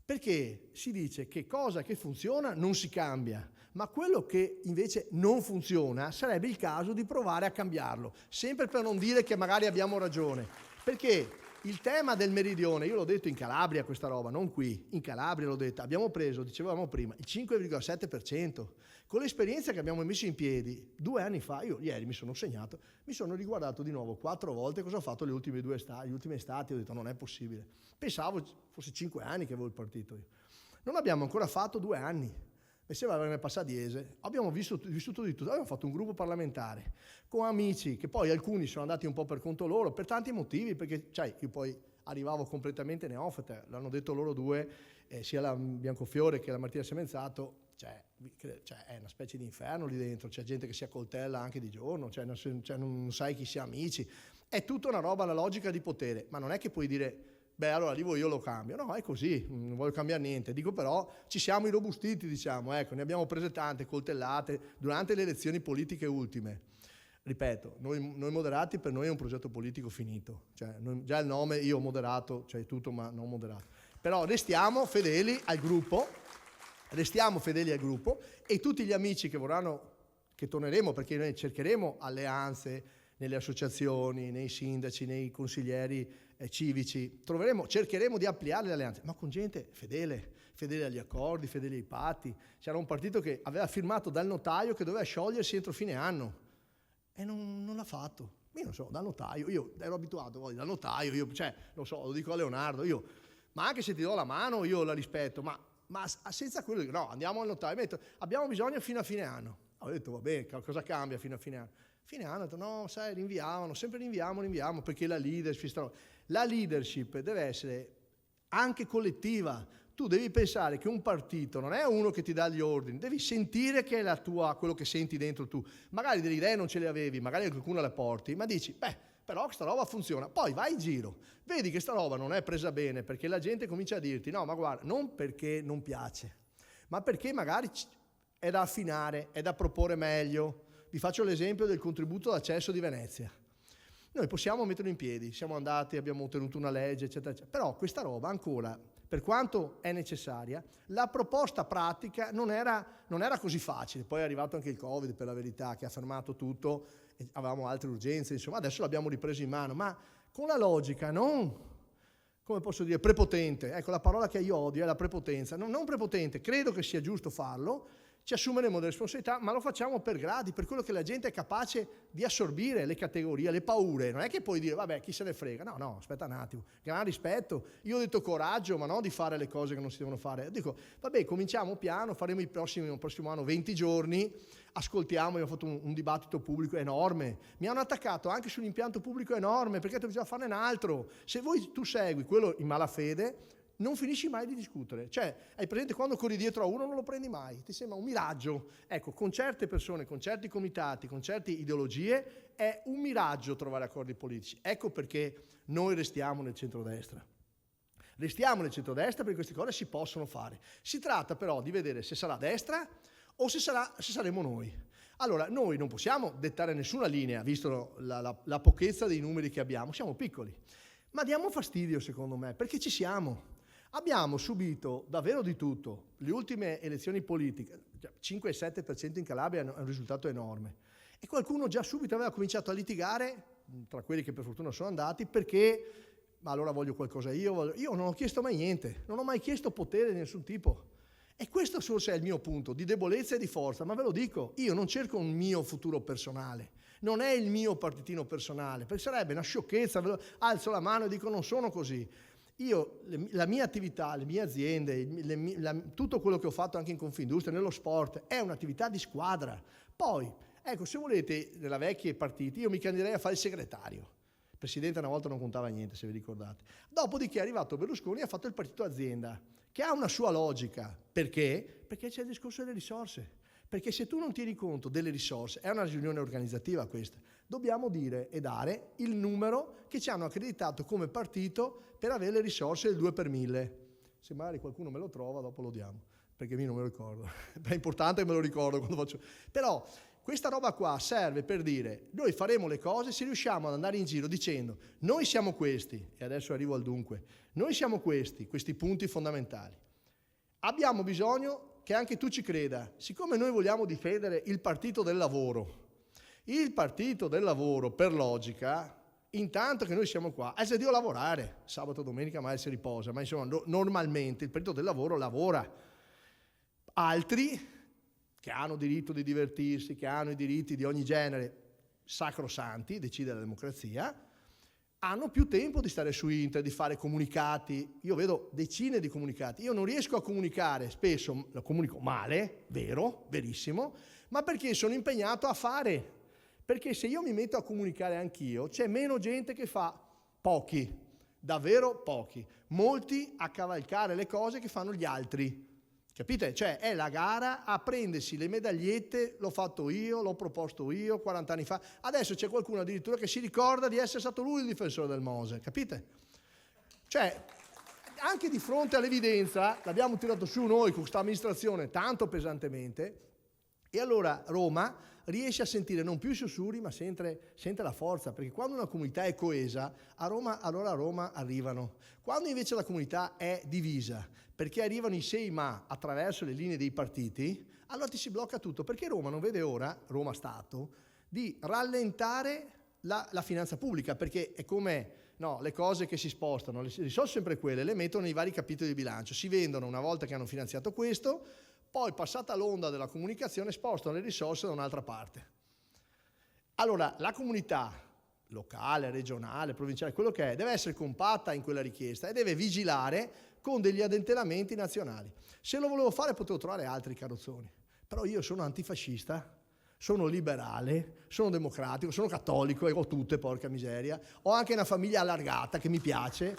Perché si dice che cosa che funziona non si cambia, ma quello che invece non funziona sarebbe il caso di provare a cambiarlo, sempre per non dire che magari abbiamo ragione. Perché il tema del meridione, io l'ho detto in Calabria questa roba, non qui, in Calabria l'ho detto, abbiamo preso, dicevamo prima, il 5,7%. Con l'esperienza che abbiamo messo in piedi 2 anni fa, io ieri mi sono segnato, mi sono riguardato di nuovo 4 volte cosa ho fatto le ultime estati, ho detto non è possibile. Pensavo fosse 5 anni che avevo il partito io. Non abbiamo ancora fatto 2 anni, mi sembra avermi passato diese, abbiamo vissuto di tutto, abbiamo fatto un gruppo parlamentare con amici che poi alcuni sono andati un po' per conto loro, per tanti motivi, perché io poi arrivavo completamente neofita, l'hanno detto loro due, sia la Biancofiore che la Martina Semenzato, è una specie di inferno lì dentro, c'è gente che si accoltella anche di giorno, non sai chi sia amici, è tutta una roba, la logica di potere, ma non è che puoi dire beh allora arrivo io lo cambio, no è così, non voglio cambiare niente, dico però ci siamo irrobustiti diciamo, ecco ne abbiamo prese tante coltellate durante le elezioni politiche ultime, ripeto, noi moderati per noi è un progetto politico finito, già il nome io moderato, tutto ma non moderato, però restiamo fedeli al gruppo e tutti gli amici che vorranno, che torneremo perché noi cercheremo alleanze nelle associazioni, nei sindaci, nei consiglieri civici, cercheremo di ampliare le alleanze, ma con gente fedele agli accordi, fedele ai patti. C'era un partito che aveva firmato dal notaio che doveva sciogliersi entro fine anno e non l'ha fatto. Io non so, da notaio, io ero abituato, da notaio, io, cioè, non so, lo dico a Leonardo, ma anche se ti do la mano io la rispetto, ma senza quello, no, andiamo al notaio, mi ha detto, abbiamo bisogno fino a fine anno. Ho detto, va bene, cosa cambia fino a fine anno? Fine anno ho detto, no, sai, sempre rinviamo, perché la leadership deve essere anche collettiva. Tu devi pensare che un partito non è uno che ti dà gli ordini, devi sentire che è quello che senti dentro tu. Magari delle idee non ce le avevi, magari qualcuno le porti, ma dici, però questa roba funziona. Poi vai in giro, vedi che sta roba non è presa bene, perché la gente comincia a dirti, no, ma guarda, non perché non piace, ma perché magari è da affinare, è da proporre meglio. Vi faccio l'esempio del contributo d'accesso di Venezia. Noi possiamo metterlo in piedi, siamo andati, abbiamo ottenuto una legge, eccetera, eccetera. Però questa roba ancora, per quanto è necessaria, la proposta pratica non era così facile. Poi è arrivato anche il Covid, per la verità, che ha fermato tutto, e avevamo altre urgenze, insomma, adesso l'abbiamo ripreso in mano, ma con la logica non, come posso dire, prepotente. Ecco, la parola che io odio è la prepotenza. Non prepotente, credo che sia giusto farlo, ci assumeremo delle responsabilità, ma lo facciamo per gradi, per quello che la gente è capace di assorbire, le categorie, le paure. Non è che puoi dire, vabbè, chi se ne frega. No, aspetta un attimo, gran rispetto. Io ho detto coraggio, ma non di fare le cose che non si devono fare. Dico, vabbè, cominciamo piano, faremo il prossimo anno 20 giorni, ascoltiamo, io ho fatto un dibattito pubblico enorme. Mi hanno attaccato anche sull'impianto pubblico enorme, perché bisogna farne un altro. Se tu segui quello in malafede, non finisci mai di discutere. Cioè, hai presente quando corri dietro a uno non lo prendi mai, ti sembra un miraggio. Ecco, con certe persone, con certi comitati, con certe ideologie, è un miraggio trovare accordi politici. Ecco perché noi restiamo nel centrodestra. Restiamo nel centrodestra perché queste cose si possono fare. Si tratta però di vedere se sarà destra o se saremo noi. Allora, noi non possiamo dettare nessuna linea, visto la pochezza dei numeri che abbiamo, siamo piccoli. Ma diamo fastidio, secondo me, perché ci siamo. Abbiamo subito davvero di tutto. Le ultime elezioni politiche, 5-7% in Calabria è un risultato enorme. E qualcuno già subito aveva cominciato a litigare, tra quelli che per fortuna sono andati, perché, ma allora voglio qualcosa io non ho chiesto mai niente, non ho mai chiesto potere di nessun tipo. E questo forse è il mio punto, di debolezza e di forza, ma ve lo dico, io non cerco un mio futuro personale, non è il mio partitino personale, perché sarebbe una sciocchezza, alzo la mano e dico non sono così. Io, la mia attività, le mie aziende, tutto quello che ho fatto anche in Confindustria, nello sport, è un'attività di squadra. Poi, ecco, se volete, nella vecchia partiti, io mi candiderei a fare il segretario. Il presidente una volta non contava niente, se vi ricordate. Dopodiché è arrivato Berlusconi e ha fatto il partito azienda, che ha una sua logica. Perché? Perché c'è il discorso delle risorse. Perché se tu non tieni conto delle risorse, è una riunione organizzativa questa, dobbiamo dire e dare il numero che ci hanno accreditato come partito per avere le risorse del 2 per 1000. Se magari qualcuno me lo trova, dopo lo diamo, perché io non me lo ricordo. È importante che me lo ricordo quando faccio. Però questa roba qua serve per dire, noi faremo le cose se riusciamo ad andare in giro dicendo, noi siamo questi, e adesso arrivo al dunque, noi siamo questi punti fondamentali. Abbiamo bisogno che anche tu ci creda, siccome noi vogliamo difendere il partito del lavoro per logica, intanto che noi siamo qua, se Dio lavorare, sabato, domenica magari si riposa, ma insomma normalmente il partito del lavoro lavora. Altri che hanno diritto di divertirsi, che hanno i diritti di ogni genere sacrosanti, decide la democrazia, hanno più tempo di stare su internet, di fare comunicati. Io vedo decine di comunicati. Io non riesco a comunicare, spesso lo comunico male, vero, verissimo, ma perché sono impegnato a fare. Perché se io mi metto a comunicare anch'io, c'è meno gente che fa, pochi, davvero pochi, molti a cavalcare le cose che fanno gli altri. Capite? Cioè è la gara a prendersi le medagliette, l'ho fatto io, l'ho proposto io 40 anni fa. Adesso c'è qualcuno addirittura che si ricorda di essere stato lui il difensore del Mose, capite? Cioè, anche di fronte all'evidenza, l'abbiamo tirato su noi con questa amministrazione tanto pesantemente, e allora Roma riesce a sentire non più i sussurri, ma sente la forza, perché quando una comunità è coesa, allora a Roma arrivano. Quando invece la comunità è divisa, perché arrivano i sei ma attraverso le linee dei partiti, allora ti si blocca tutto, perché Roma non vede ora, Roma Stato, di rallentare la finanza pubblica, perché è come le cose che si spostano, le risorse sono sempre quelle, le mettono nei vari capitoli di bilancio, si vendono una volta che hanno finanziato questo, poi passata l'onda della comunicazione spostano le risorse da un'altra parte. Allora la comunità locale, regionale, provinciale, quello che è, deve essere compatta in quella richiesta e deve vigilare con degli addentramenti nazionali. Se lo volevo fare potevo trovare altri carrozzoni, però io sono antifascista, sono liberale, sono democratico, sono cattolico e ho tutte, porca miseria. Ho anche una famiglia allargata che mi piace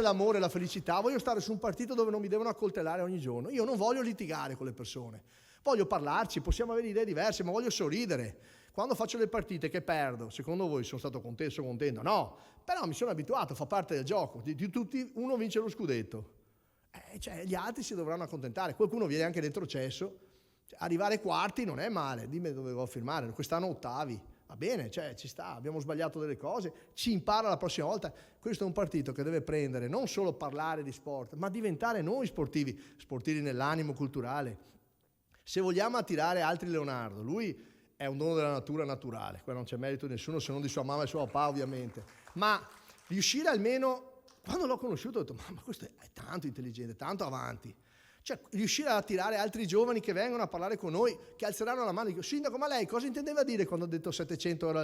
l'amore e la felicità. Voglio stare su un partito dove non mi devono accoltellare ogni giorno. Io non voglio litigare con le persone, voglio parlarci, possiamo avere idee diverse, ma voglio sorridere. Quando faccio le partite che perdo, secondo voi sono stato contento? Sono contento? No, però mi sono abituato, fa parte del gioco. Di tutti uno vince lo scudetto. Cioè, gli altri si dovranno accontentare. Qualcuno viene anche retrocesso. Arrivare quarti non è male, dimmi dove devo firmare, quest'anno ottavi, va bene, cioè ci sta, abbiamo sbagliato delle cose, ci impara la prossima volta. Questo è un partito che deve prendere, non solo parlare di sport, ma diventare noi sportivi nell'animo culturale. Se vogliamo attirare altri Leonardo, lui è un dono della natura naturale, qua non c'è merito di nessuno se non di sua mamma e suo papà ovviamente, ma riuscire almeno, quando l'ho conosciuto ho detto ma questo è tanto intelligente, tanto avanti. Cioè, riuscire a attirare altri giovani che vengono a parlare con noi, che alzeranno la mano e dico, sindaco, ma lei cosa intendeva dire quando ha detto 700 euro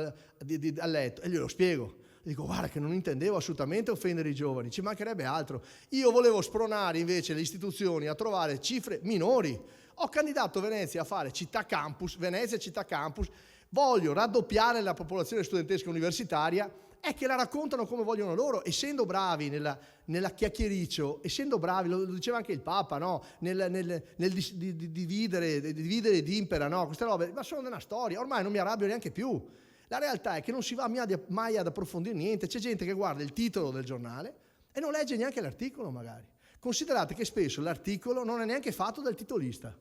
a letto? E glielo spiego. E dico, guarda che non intendevo assolutamente offendere i giovani, ci mancherebbe altro. Io volevo spronare invece le istituzioni a trovare cifre minori. Ho candidato Venezia a fare città campus, Venezia città campus, voglio raddoppiare la popolazione studentesca universitaria, è che la raccontano come vogliono loro, essendo bravi nella chiacchiericcio, essendo bravi, lo diceva anche il Papa, no? nel dividere ed impera, no? Queste robe, ma sono nella storia, ormai non mi arrabbio neanche più. La realtà è che non si va mai ad approfondire niente, c'è gente che guarda il titolo del giornale e non legge neanche l'articolo magari. Considerate che spesso l'articolo non è neanche fatto dal titolista,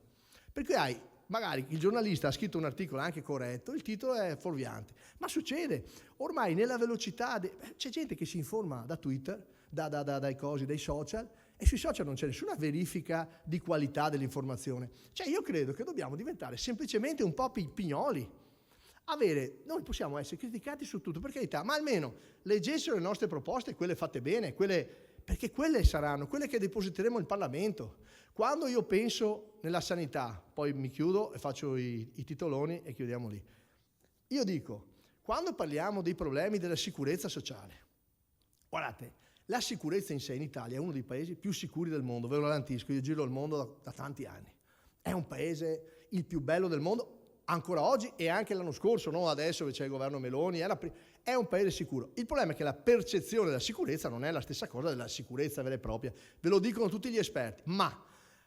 per cui magari il giornalista ha scritto un articolo anche corretto, il titolo è fuorviante, ma succede, ormai nella velocità, c'è gente che si informa da Twitter, dai social, e sui social non c'è nessuna verifica di qualità dell'informazione. Cioè io credo che dobbiamo diventare semplicemente un po' pignoli, noi possiamo essere criticati su tutto, per carità, ma almeno leggessero le nostre proposte, quelle fatte bene, perché quelle saranno quelle che depositeremo in Parlamento. Quando io penso nella sanità, poi mi chiudo e faccio i titoloni e chiudiamo lì. Io dico, quando parliamo dei problemi della sicurezza sociale, guardate, la sicurezza in sé in Italia è uno dei paesi più sicuri del mondo, ve lo garantisco, io giro il mondo da tanti anni. È un paese il più bello del mondo, ancora oggi e anche l'anno scorso, non adesso che c'è il governo Meloni, è un paese sicuro. Il problema è che la percezione della sicurezza non è la stessa cosa della sicurezza vera e propria, ve lo dicono tutti gli esperti, ma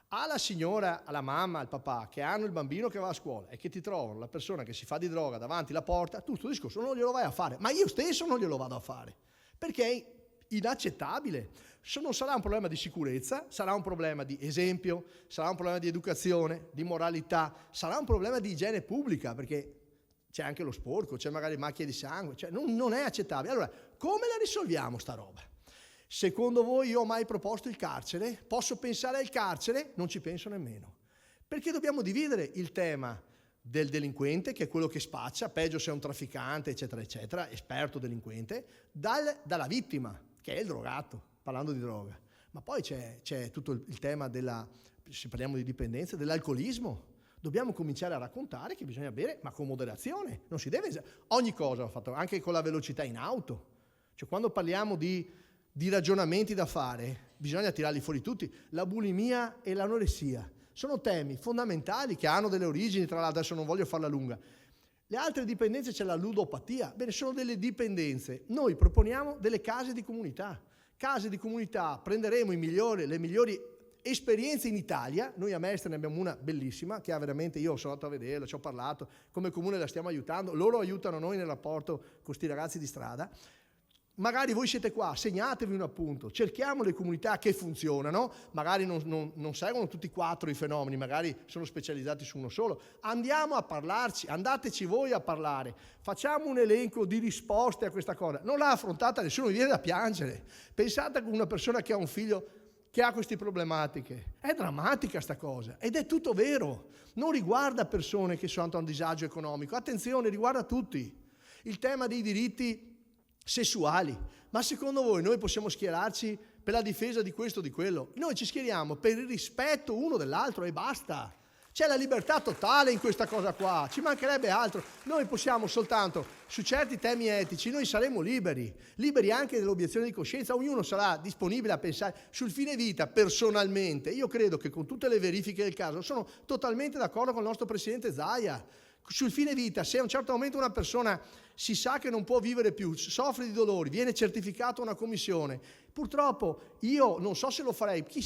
alla signora, alla mamma, al papà che hanno il bambino che va a scuola e che ti trovano la persona che si fa di droga davanti alla porta, tu questo discorso non glielo vai a fare, ma io stesso non glielo vado a fare, perché è inaccettabile. Non sarà un problema di sicurezza, sarà un problema di esempio, sarà un problema di educazione, di moralità, sarà un problema di igiene pubblica, perché c'è anche lo sporco, c'è magari macchie di sangue, cioè non è accettabile. Allora, come la risolviamo sta roba? Secondo voi io ho mai proposto il carcere? Posso pensare al carcere? Non ci penso nemmeno. Perché dobbiamo dividere il tema del delinquente, che è quello che spaccia, peggio se è un trafficante, eccetera, eccetera, esperto delinquente, dalla vittima, che è il drogato, parlando di droga. Ma poi c'è tutto il tema se parliamo di dipendenza, dell'alcolismo. Dobbiamo cominciare a raccontare che bisogna bere, ma con moderazione. Non si deve ogni cosa va fatto, anche con la velocità in auto. Cioè quando parliamo di ragionamenti da fare, bisogna tirarli fuori tutti. La bulimia e l'anoressia sono temi fondamentali che hanno delle origini, tra l'altro adesso non voglio farla lunga. Le altre dipendenze c'è la ludopatia, bene, sono delle dipendenze. Noi proponiamo delle case di comunità. Case di comunità, prenderemo le migliori esperienze in Italia, noi a Mestre ne abbiamo una bellissima, che ha veramente, io sono andato a vederla, ci ho parlato, come comune la stiamo aiutando, loro aiutano noi nel rapporto con questi ragazzi di strada. Magari voi siete qua, segnatevi un appunto, cerchiamo le comunità che funzionano, magari non seguono tutti e quattro i fenomeni, magari sono specializzati su uno solo, andiamo a parlarci, andateci voi a parlare, facciamo un elenco di risposte a questa cosa, non l'ha affrontata nessuno, mi viene da piangere, pensate a una persona che ha un figlio che ha queste problematiche, è drammatica sta cosa ed è tutto vero, non riguarda persone che sono a un disagio economico, attenzione, riguarda tutti, il tema dei diritti sessuali, ma secondo voi noi possiamo schierarci per la difesa di questo o di quello? Noi ci schieriamo per il rispetto uno dell'altro e basta. C'è la libertà totale in questa cosa qua, ci mancherebbe altro. Noi possiamo soltanto, su certi temi etici, noi saremo liberi anche dell'obiezione di coscienza, ognuno sarà disponibile a pensare sul fine vita personalmente. Io credo che con tutte le verifiche del caso sono totalmente d'accordo con il nostro Presidente Zaia. Sul fine vita, se a un certo momento una persona si sa che non può vivere più, soffre di dolori, viene certificato una commissione, purtroppo io non so se lo farei, chi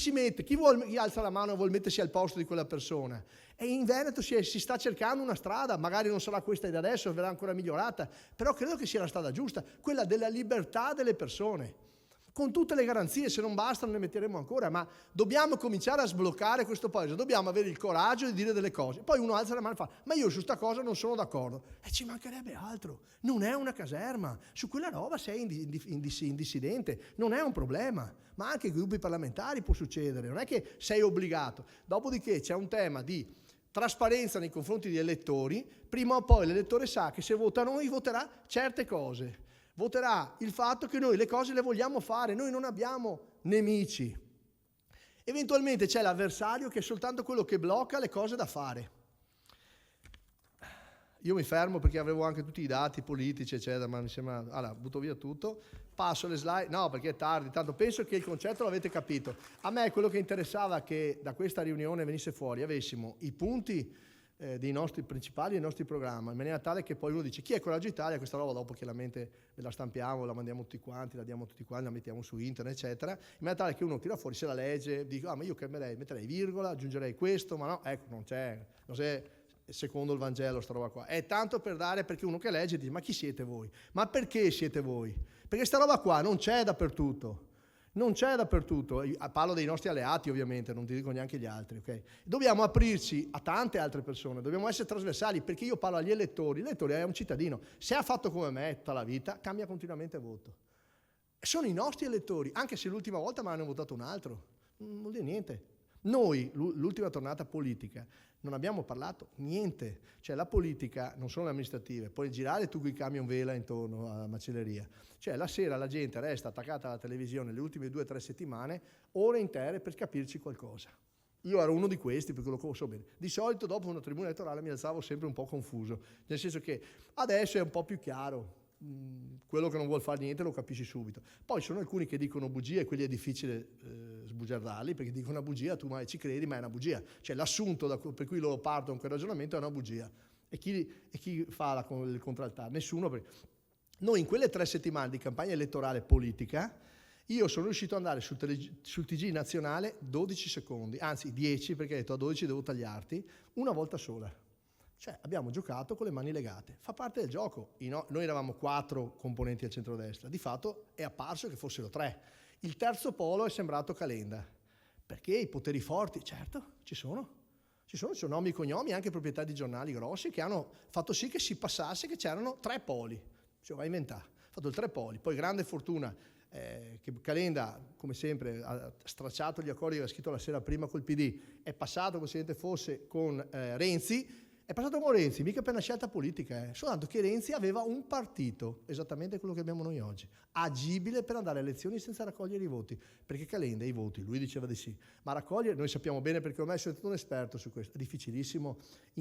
alza la mano e vuol mettersi al posto di quella persona? E in Veneto si sta cercando una strada, magari non sarà questa di adesso, verrà ancora migliorata, però credo che sia la strada giusta, quella della libertà delle persone. Con tutte le garanzie, se non bastano ne metteremo ancora, ma dobbiamo cominciare a sbloccare questo paese, dobbiamo avere il coraggio di dire delle cose. Poi uno alza la mano e fa, ma io su sta cosa non sono d'accordo. E ci mancherebbe altro, non è una caserma, su quella roba sei indissidente, non è un problema, ma anche ai gruppi parlamentari può succedere, non è che sei obbligato. Dopodiché c'è un tema di trasparenza nei confronti degli elettori, prima o poi l'elettore sa che se vota noi voterà certe cose. Voterà il fatto che noi le cose le vogliamo fare, noi non abbiamo nemici. Eventualmente c'è l'avversario che è soltanto quello che blocca le cose da fare. Io mi fermo perché avevo anche tutti i dati politici, eccetera, ma mi sembra... Allora, butto via tutto, passo le slide, no perché è tardi, tanto penso che il concetto l'avete capito. A me quello che interessava che da questa riunione venisse fuori, avessimo i punti dei nostri principali, dei nostri programmi, in maniera tale che poi uno dice chi è Coraggio Italia, questa roba dopo chiaramente ve la stampiamo, la mandiamo tutti quanti, la diamo tutti quanti, la mettiamo su internet, eccetera, in maniera tale che uno tira fuori, se la legge, dico, ma io metterei virgola, aggiungerei questo, ma no, ecco, non c'è, non c'è secondo il Vangelo sta roba qua, è tanto per dare, perché uno che legge dice, ma chi siete voi? Ma perché siete voi? Perché sta roba qua non c'è dappertutto. Non c'è dappertutto, parlo dei nostri alleati ovviamente, non ti dico neanche gli altri, ok? Dobbiamo aprirci a tante altre persone, dobbiamo essere trasversali, perché io parlo agli elettori, l'elettore è un cittadino, se ha fatto come me tutta la vita, cambia continuamente voto. Sono i nostri elettori, anche se l'ultima volta mi hanno votato un altro, non vuol dire niente. Noi, l'ultima tornata politica, non abbiamo parlato niente, cioè la politica non sono le amministrative, puoi girare tu qui camion vela intorno alla macelleria, cioè la sera la gente resta attaccata alla televisione le ultime 2 o 3 settimane, ore intere per capirci qualcosa. Io ero uno di questi perché lo so bene. Di solito dopo una tribuna elettorale mi alzavo sempre un po' confuso, nel senso che adesso è un po' più chiaro, quello che non vuol fare niente lo capisci subito. Poi sono alcuni che dicono bugie e quelli è difficile sbugiardarli, perché dicono una bugia, tu mai ci credi, ma è una bugia. Cioè l'assunto per cui loro partono con quel ragionamento è una bugia. E chi fa il contraltare? Nessuno. Noi in quelle 3 settimane di campagna elettorale politica, io sono riuscito ad andare sul TG nazionale 12 secondi, anzi 10, perché ho detto a 12 devo tagliarti, una volta sola. Cioè abbiamo giocato con le mani legate, fa parte del gioco. Noi eravamo 4 componenti al centrodestra, di fatto è apparso che fossero 3. Il terzo polo è sembrato Calenda, perché i poteri forti, certo, ci sono nomi e cognomi, anche proprietà di giornali grossi che hanno fatto sì che si passasse che c'erano 3 poli, cioè va a inventare, ha fatto il 3 poli, poi grande fortuna che Calenda, come sempre, ha stracciato gli accordi che aveva scritto la sera prima col PD, è passato come se niente fosse con Renzi. È passato con Renzi, mica per una scelta politica, soltanto che Renzi aveva un partito, esattamente quello che abbiamo noi oggi, agibile per andare alle elezioni senza raccogliere i voti, perché Calenda i voti, lui diceva di sì, ma raccogliere, noi sappiamo bene perché ormai sono stato un esperto su questo, è difficilissimo,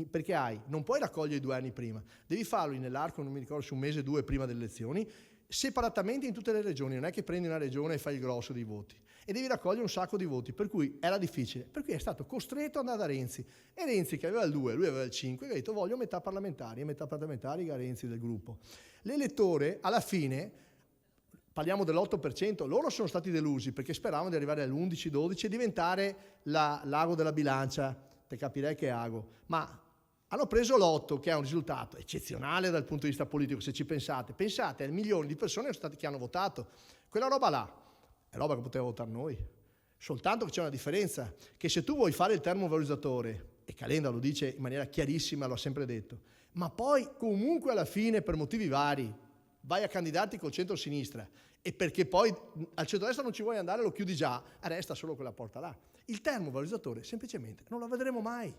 perché non puoi raccogliere 2 anni prima, devi farlo nell'arco, non mi ricordo, su 1 mese o 2 prima delle elezioni, separatamente in tutte le regioni, non è che prendi una regione e fai il grosso dei voti e devi raccogliere un sacco di voti, per cui era difficile, per cui è stato costretto ad andare da Renzi e Renzi che aveva il 2, lui aveva il 5, ha detto voglio metà parlamentari che Renzi del gruppo. L'elettore alla fine, parliamo dell'8%, loro sono stati delusi perché speravano di arrivare all'11-12 e diventare l'ago della bilancia, per capire che è ago, ma hanno preso l'8, che è un risultato eccezionale dal punto di vista politico, se ci pensate ai milioni di persone che hanno votato. Quella roba là è roba che poteva votare noi, soltanto che c'è una differenza, che se tu vuoi fare il termovalorizzatore, e Calenda lo dice in maniera chiarissima, lo ha sempre detto, ma poi comunque alla fine per motivi vari vai a candidarti col centro-sinistra e perché poi al centro-destra non ci vuoi andare, lo chiudi già, resta solo quella porta là. Il termovalorizzatore semplicemente non lo vedremo mai,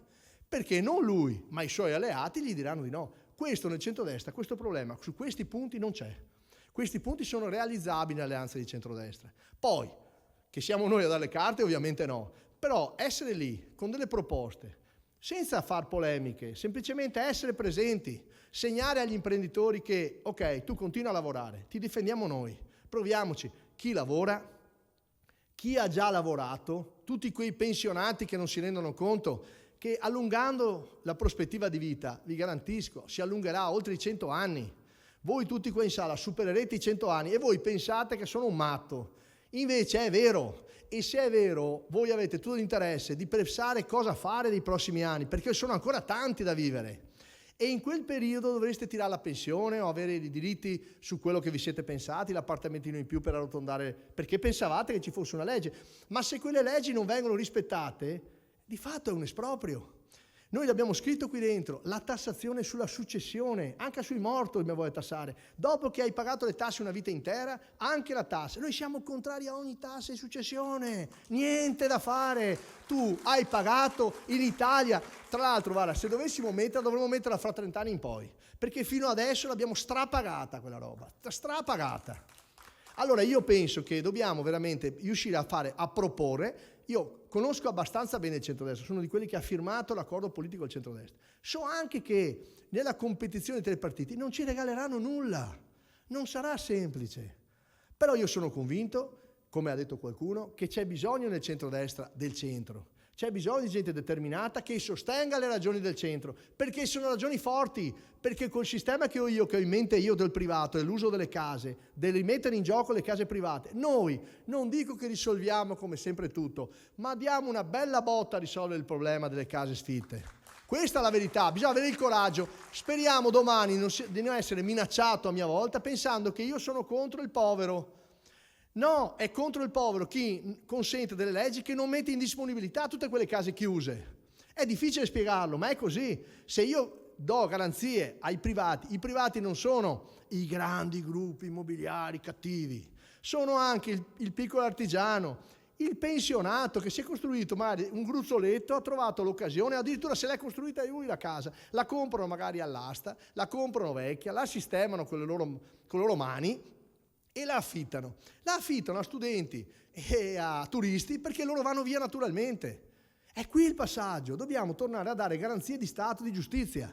perché non lui, ma i suoi alleati gli diranno di no. Questo nel centrodestra, questo problema, su questi punti non c'è. Questi punti sono realizzabili nell'alleanza di centrodestra. Poi, che siamo noi a dare le carte, ovviamente no. Però essere lì con delle proposte senza far polemiche, semplicemente essere presenti, segnare agli imprenditori che, ok, tu continua a lavorare, ti difendiamo noi, proviamoci. Chi lavora, chi ha già lavorato, tutti quei pensionati che non si rendono conto che allungando la prospettiva di vita, vi garantisco, si allungherà oltre i 100 anni. Voi tutti qua in sala supererete i 100 anni e voi pensate che sono un matto. Invece è vero. E se è vero, voi avete tutto l'interesse di pensare cosa fare nei prossimi anni, perché sono ancora tanti da vivere. E in quel periodo dovreste tirare la pensione o avere i diritti su quello che vi siete pensati, l'appartamentino in più per arrotondare, perché pensavate che ci fosse una legge. Ma se quelle leggi non vengono rispettate, di fatto è un esproprio. Noi l'abbiamo scritto qui dentro, la tassazione sulla successione, anche sui morti mi vuole tassare. Dopo che hai pagato le tasse una vita intera, anche la tassa. Noi siamo contrari a ogni tassa di successione, niente da fare. Tu hai pagato in Italia, tra l'altro, guarda, se dovessimo metterla, dovremmo metterla fra 30 anni in poi, perché fino adesso l'abbiamo strapagata quella roba, strapagata. Allora io penso che dobbiamo veramente riuscire a proporre. Io conosco abbastanza bene il centrodestra, sono di quelli che ha firmato l'accordo politico del centrodestra. So anche che nella competizione tra i partiti non ci regaleranno nulla, non sarà semplice. Però io sono convinto, come ha detto qualcuno, che c'è bisogno nel centrodestra del centro. C'è bisogno di gente determinata che sostenga le ragioni del centro, perché sono ragioni forti, perché col sistema che ho in mente io del privato e l'uso delle case, del rimettere in gioco le case private, noi non dico che risolviamo come sempre tutto, ma diamo una bella botta a risolvere il problema delle case sfitte. Questa è la verità, bisogna avere il coraggio. Speriamo domani di non essere minacciato a mia volta pensando che io sono contro il povero. No, è contro il povero chi consente delle leggi che non mette in disponibilità tutte quelle case chiuse. È difficile spiegarlo, ma è così. Se io do garanzie ai privati, i privati non sono i grandi gruppi immobiliari cattivi, sono anche il piccolo artigiano, il pensionato che si è costruito magari un gruzzoletto, ha trovato l'occasione, addirittura se l'è costruita lui la casa, la comprano magari all'asta, la comprano vecchia, la sistemano con le loro mani, e la affittano a studenti e a turisti perché loro vanno via naturalmente. È qui il passaggio, dobbiamo tornare a dare garanzie di Stato, di giustizia.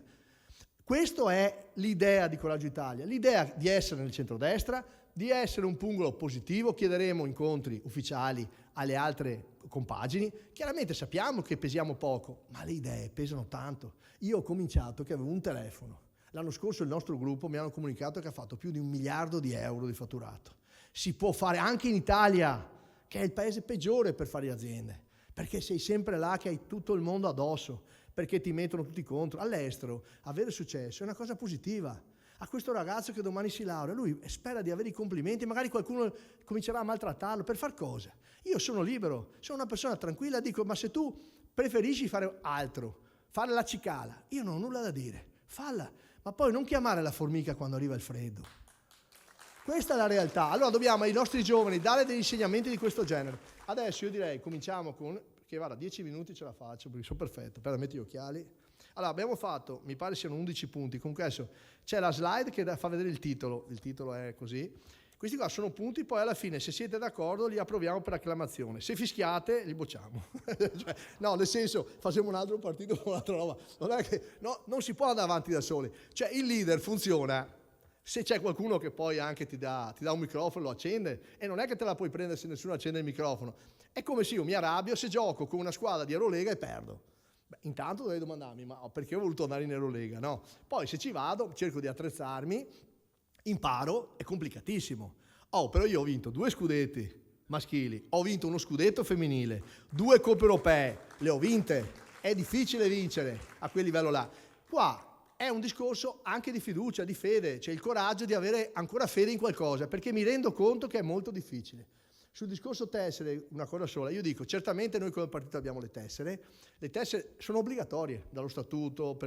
Questa è l'idea di Coraggio Italia, l'idea di essere nel centrodestra, di essere un pungolo positivo. Chiederemo incontri ufficiali alle altre compagini. Chiaramente sappiamo che pesiamo poco, ma le idee pesano tanto. Io ho cominciato che avevo un telefono. L'anno scorso il nostro gruppo mi hanno comunicato che ha fatto più di 1 miliardo di euro di fatturato. Si può fare anche in Italia, che è il paese peggiore per fare aziende, perché sei sempre là che hai tutto il mondo addosso, perché ti mettono tutti contro. All'estero avere successo è una cosa positiva. A questo ragazzo che domani si laurea, lui spera di avere i complimenti, magari qualcuno comincerà a maltrattarlo, per far cosa? Io sono libero, sono una persona tranquilla, dico, ma se tu preferisci fare altro, fare la cicala, io non ho nulla da dire, falla. Ma poi non chiamare la formica quando arriva il freddo. Questa è la realtà. Allora dobbiamo ai nostri giovani dare degli insegnamenti di questo genere. Adesso io direi cominciamo con, perché guarda 10 minuti ce la faccio, perché sono perfetto, per metti gli occhiali. Allora abbiamo fatto, mi pare siano 11 punti, comunque adesso c'è la slide che fa vedere il titolo è così. Questi qua sono punti, poi alla fine se siete d'accordo li approviamo per acclamazione. Se fischiate li bocciamo. Cioè, no, nel senso, facciamo un altro partito con un'altra roba. Non è che, no, non si può andare avanti da soli. Cioè il leader funziona se c'è qualcuno che poi anche ti dà un microfono, lo accende, e non è che te la puoi prendere se nessuno accende il microfono. È come se io mi arrabbio se gioco con una squadra di Eurolega e perdo. Beh, intanto dovrei domandarmi, ma perché ho voluto andare in Eurolega? No. Poi se ci vado, cerco di attrezzarmi, imparo, è complicatissimo. Però io ho vinto 2 scudetti maschili, ho vinto uno scudetto femminile, 2 coppe europee, le ho vinte. È difficile vincere a quel livello là. Qua è un discorso anche di fiducia, di fede, c'è il coraggio di avere ancora fede in qualcosa, perché mi rendo conto che è molto difficile. Sul discorso tessere, una cosa sola, io dico, certamente noi come partito abbiamo le tessere sono obbligatorie dallo statuto,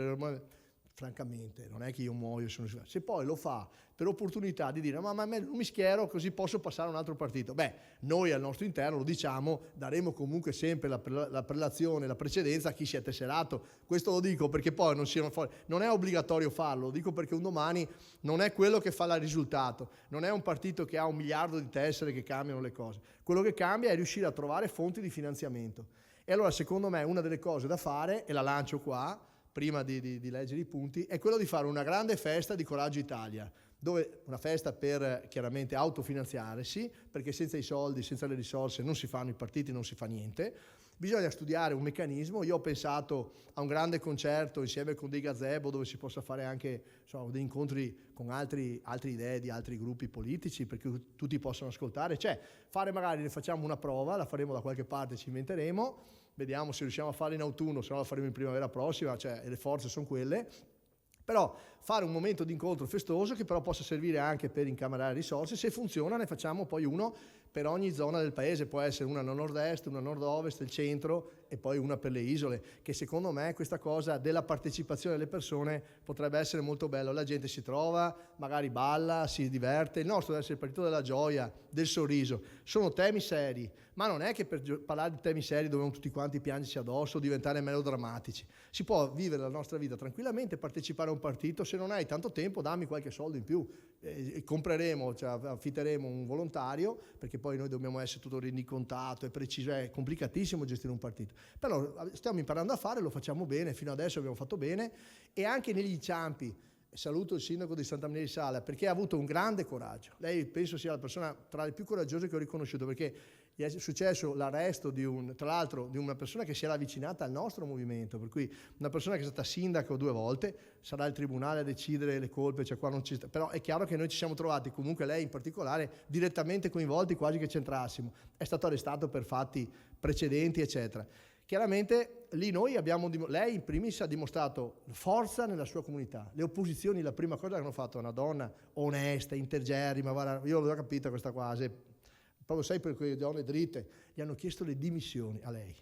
francamente, non è che io muoio, se poi lo fa per opportunità di dire ma non mi schiero così posso passare a un altro partito, noi al nostro interno lo diciamo, daremo comunque sempre la prelazione, la precedenza a chi si è tesserato. Questo lo dico perché poi non è obbligatorio farlo, lo dico perché un domani non è quello che fa il risultato, non è un partito che ha 1 miliardo di tessere che cambiano le cose, quello che cambia è riuscire a trovare fonti di finanziamento. E allora secondo me una delle cose da fare, e la lancio qua, prima di leggere i punti, è quello di fare una grande festa di Coraggio Italia, dove una festa per chiaramente autofinanziarsi, perché senza i soldi, senza le risorse non si fanno i partiti, non si fa niente. Bisogna studiare un meccanismo. Io ho pensato a un grande concerto insieme con dei gazebo, dove si possa fare anche dei incontri con altre idee di altri gruppi politici, perché tutti possano ascoltare. Cioè, fare magari, ne facciamo una prova, la faremo da qualche parte, ci inventeremo, vediamo se riusciamo a farla in autunno, se no la faremo in primavera prossima, cioè le forze sono quelle. Però fare un momento di incontro festoso che però possa servire anche per incamerare risorse. Se funziona ne facciamo poi uno per ogni zona del paese, può essere una nel nord-est, una nord-ovest, il centro e poi una per le isole, che secondo me questa cosa della partecipazione delle persone potrebbe essere molto bello. La gente si trova, magari balla, si diverte. Il nostro deve essere il partito della gioia, del sorriso. Sono temi seri, ma non è che per parlare di temi seri dobbiamo tutti quanti piangerci addosso o diventare melodrammatici. Si può vivere la nostra vita tranquillamente, partecipare a un partito. Se non hai tanto tempo, dammi qualche soldo in più. Compreremo, cioè affitteremo un volontario, perché poi noi dobbiamo essere tutto rendicontato e preciso, è complicatissimo gestire un partito. Però stiamo imparando a fare, lo facciamo bene, fino adesso abbiamo fatto bene, e anche negli inciampi. Saluto il sindaco di Santa Maria di Sala, perché ha avuto un grande coraggio. Lei penso sia la persona tra le più coraggiose che ho riconosciuto, perché gli è successo l'arresto tra l'altro di una persona che si era avvicinata al nostro movimento, per cui una persona che è stata sindaco 2 volte, sarà il tribunale a decidere le colpe, cioè qua non ci sta, però è chiaro che noi ci siamo trovati, comunque lei in particolare, direttamente coinvolti, quasi che c'entrassimo. È stato arrestato per fatti precedenti, eccetera. Chiaramente lì lei in primis ha dimostrato forza nella sua comunità. Le opposizioni, la prima cosa che hanno fatto, una donna onesta, integerrima, guarda, io l'ho capita questa qua, proprio sai, per quelle donne dritte, gli hanno chiesto le dimissioni a lei.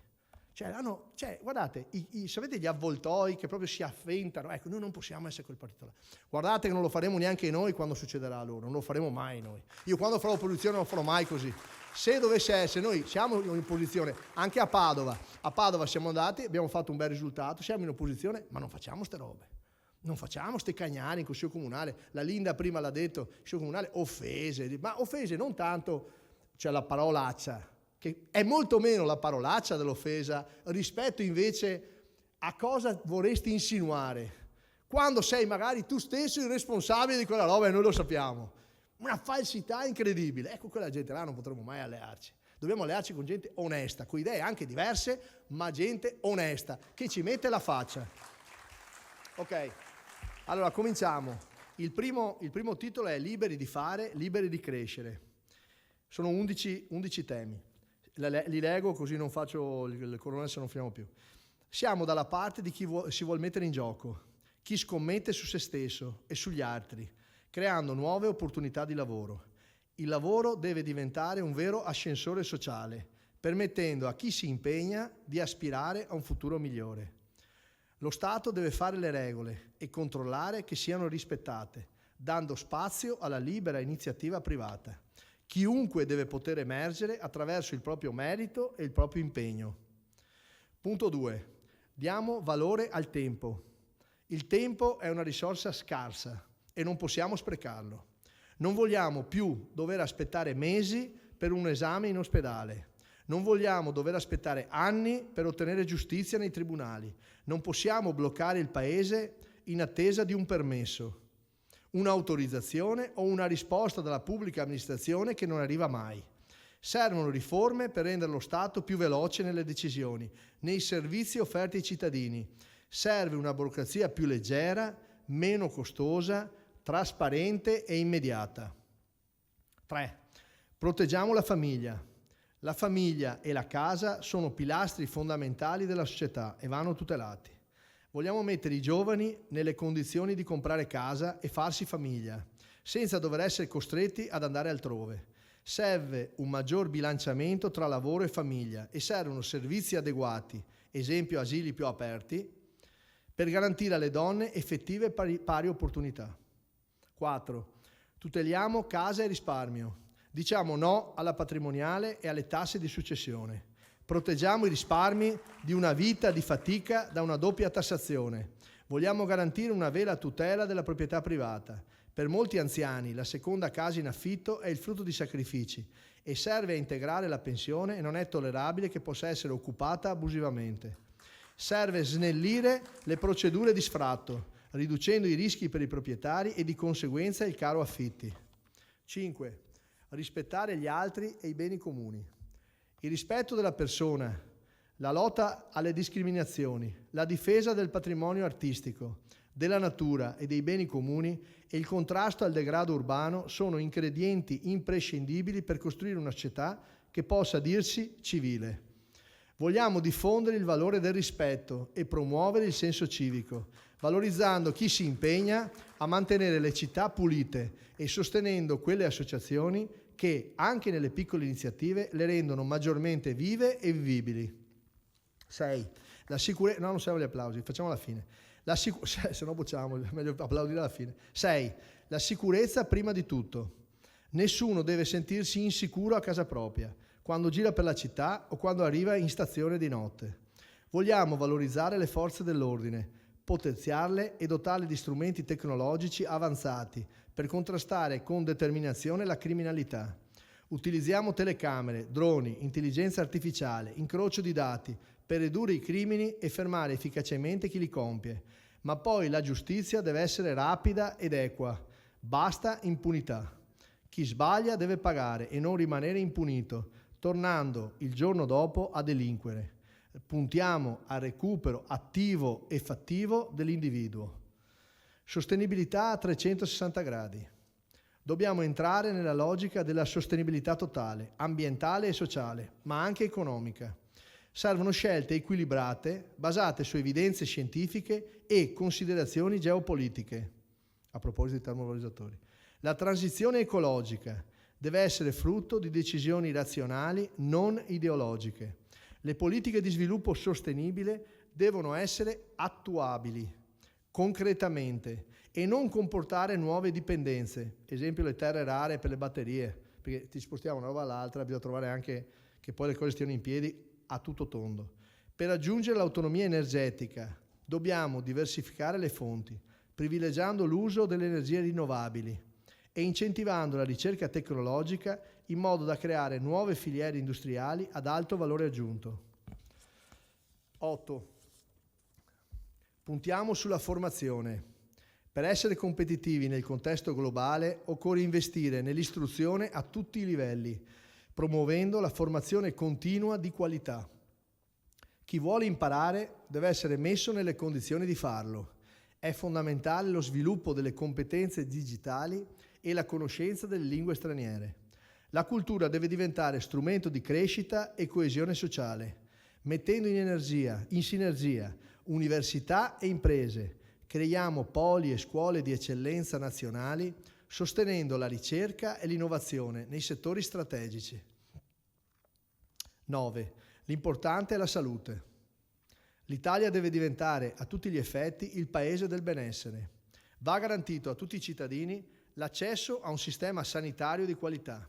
Guardate, sapete gli avvoltoi che proprio si affentano, ecco, noi non possiamo essere quel partito là. Guardate che non lo faremo neanche noi quando succederà a loro, non lo faremo mai noi. Io quando farò opposizione non lo farò mai così. Se dovesse essere, noi siamo in opposizione anche a Padova siamo andati, abbiamo fatto un bel risultato, siamo in opposizione, ma non facciamo ste robe. Non facciamo ste cagnari in Consiglio Comunale. La Linda prima l'ha detto, Consiglio Comunale, offese, ma offese non tanto, cioè la parolaccia, che è molto meno la parolaccia dell'offesa rispetto invece a cosa vorresti insinuare. Quando sei magari tu stesso il responsabile di quella roba e noi lo sappiamo. Una falsità incredibile. Ecco, quella gente là non potremo mai allearci. Dobbiamo allearci con gente onesta, con idee anche diverse, ma gente onesta, che ci mette la faccia. Ok, allora cominciamo. Il primo titolo è Liberi di fare, liberi di crescere. Sono 11 temi. Li leggo così non faccio il coronel se non finiamo più. Siamo dalla parte di chi si vuol mettere in gioco, chi scommette su se stesso e sugli altri, creando nuove opportunità di lavoro. Il lavoro deve diventare un vero ascensore sociale, permettendo a chi si impegna di aspirare a un futuro migliore. Lo Stato deve fare le regole e controllare che siano rispettate, dando spazio alla libera iniziativa privata. Chiunque deve poter emergere attraverso il proprio merito e il proprio impegno. Punto 2. Diamo valore al tempo. Il tempo è una risorsa scarsa e non possiamo sprecarlo. Non vogliamo più dover aspettare mesi per un esame in ospedale. Non vogliamo dover aspettare anni per ottenere giustizia nei tribunali. Non possiamo bloccare il Paese in attesa di un permesso, un'autorizzazione o una risposta dalla pubblica amministrazione che non arriva mai. Servono riforme per rendere lo Stato più veloce nelle decisioni, nei servizi offerti ai cittadini. Serve una burocrazia più leggera, meno costosa, trasparente e immediata. 3. Proteggiamo la famiglia. La famiglia e la casa sono pilastri fondamentali della società e vanno tutelati. Vogliamo mettere i giovani nelle condizioni di comprare casa e farsi famiglia, senza dover essere costretti ad andare altrove. Serve un maggior bilanciamento tra lavoro e famiglia e servono servizi adeguati, esempio asili più aperti, per garantire alle donne effettive pari opportunità. 4. Tuteliamo casa e risparmio. Diciamo no alla patrimoniale e alle tasse di successione. Proteggiamo i risparmi di una vita di fatica da una doppia tassazione. Vogliamo garantire una vera tutela della proprietà privata. Per molti anziani la seconda casa in affitto è il frutto di sacrifici e serve a integrare la pensione e non è tollerabile che possa essere occupata abusivamente. Serve snellire le procedure di sfratto, riducendo i rischi per i proprietari e di conseguenza il caro affitti. 5. Rispettare gli altri e i beni comuni. Il rispetto della persona, la lotta alle discriminazioni, la difesa del patrimonio artistico, della natura e dei beni comuni e il contrasto al degrado urbano sono ingredienti imprescindibili per costruire una società che possa dirsi civile. Vogliamo diffondere il valore del rispetto e promuovere il senso civico, valorizzando chi si impegna a mantenere le città pulite e sostenendo quelle associazioni che, anche nelle piccole iniziative, le rendono maggiormente vive e vivibili. 6. La sicurezza... No, non servono gli applausi, facciamo alla fine. Se no bocciamo, è meglio applaudire alla fine. 6. La sicurezza prima di tutto. Nessuno deve sentirsi insicuro a casa propria, quando gira per la città o quando arriva in stazione di notte. Vogliamo valorizzare le forze dell'ordine, potenziarle e dotarle di strumenti tecnologici avanzati per contrastare con determinazione la criminalità. Utilizziamo telecamere, droni, intelligenza artificiale, incrocio di dati per ridurre i crimini e fermare efficacemente chi li compie. Ma poi la giustizia deve essere rapida ed equa. Basta impunità. Chi sbaglia deve pagare e non rimanere impunito, tornando il giorno dopo a delinquere. Puntiamo al recupero attivo e fattivo dell'individuo. Sostenibilità a 360 gradi. Dobbiamo entrare nella logica della sostenibilità totale, ambientale e sociale, ma anche economica. Servono scelte equilibrate, basate su evidenze scientifiche e considerazioni geopolitiche. A proposito di termovalorizzatori. La transizione ecologica deve essere frutto di decisioni razionali, non ideologiche. Le politiche di sviluppo sostenibile devono essere attuabili, concretamente, e non comportare nuove dipendenze, esempio le terre rare per le batterie, perché ti spostiamo una roba all'altra, bisogna trovare anche che poi le cose stiano in piedi a tutto tondo. Per raggiungere l'autonomia energetica dobbiamo diversificare le fonti, privilegiando l'uso delle energie rinnovabili e incentivando la ricerca tecnologica in modo da creare nuove filiere industriali ad alto valore aggiunto. 8. Puntiamo sulla formazione. Per essere competitivi nel contesto globale occorre investire nell'istruzione a tutti i livelli, promuovendo la formazione continua di qualità. Chi vuole imparare deve essere messo nelle condizioni di farlo. È fondamentale lo sviluppo delle competenze digitali e la conoscenza delle lingue straniere. La cultura deve diventare strumento di crescita e coesione sociale, mettendo in sinergia università e imprese. Creiamo poli e scuole di eccellenza nazionali, sostenendo la ricerca e l'innovazione nei settori strategici. 9. L'importante è la salute. L'Italia deve diventare a tutti gli effetti il paese del benessere. Va garantito a tutti i cittadini l'accesso a un sistema sanitario di qualità.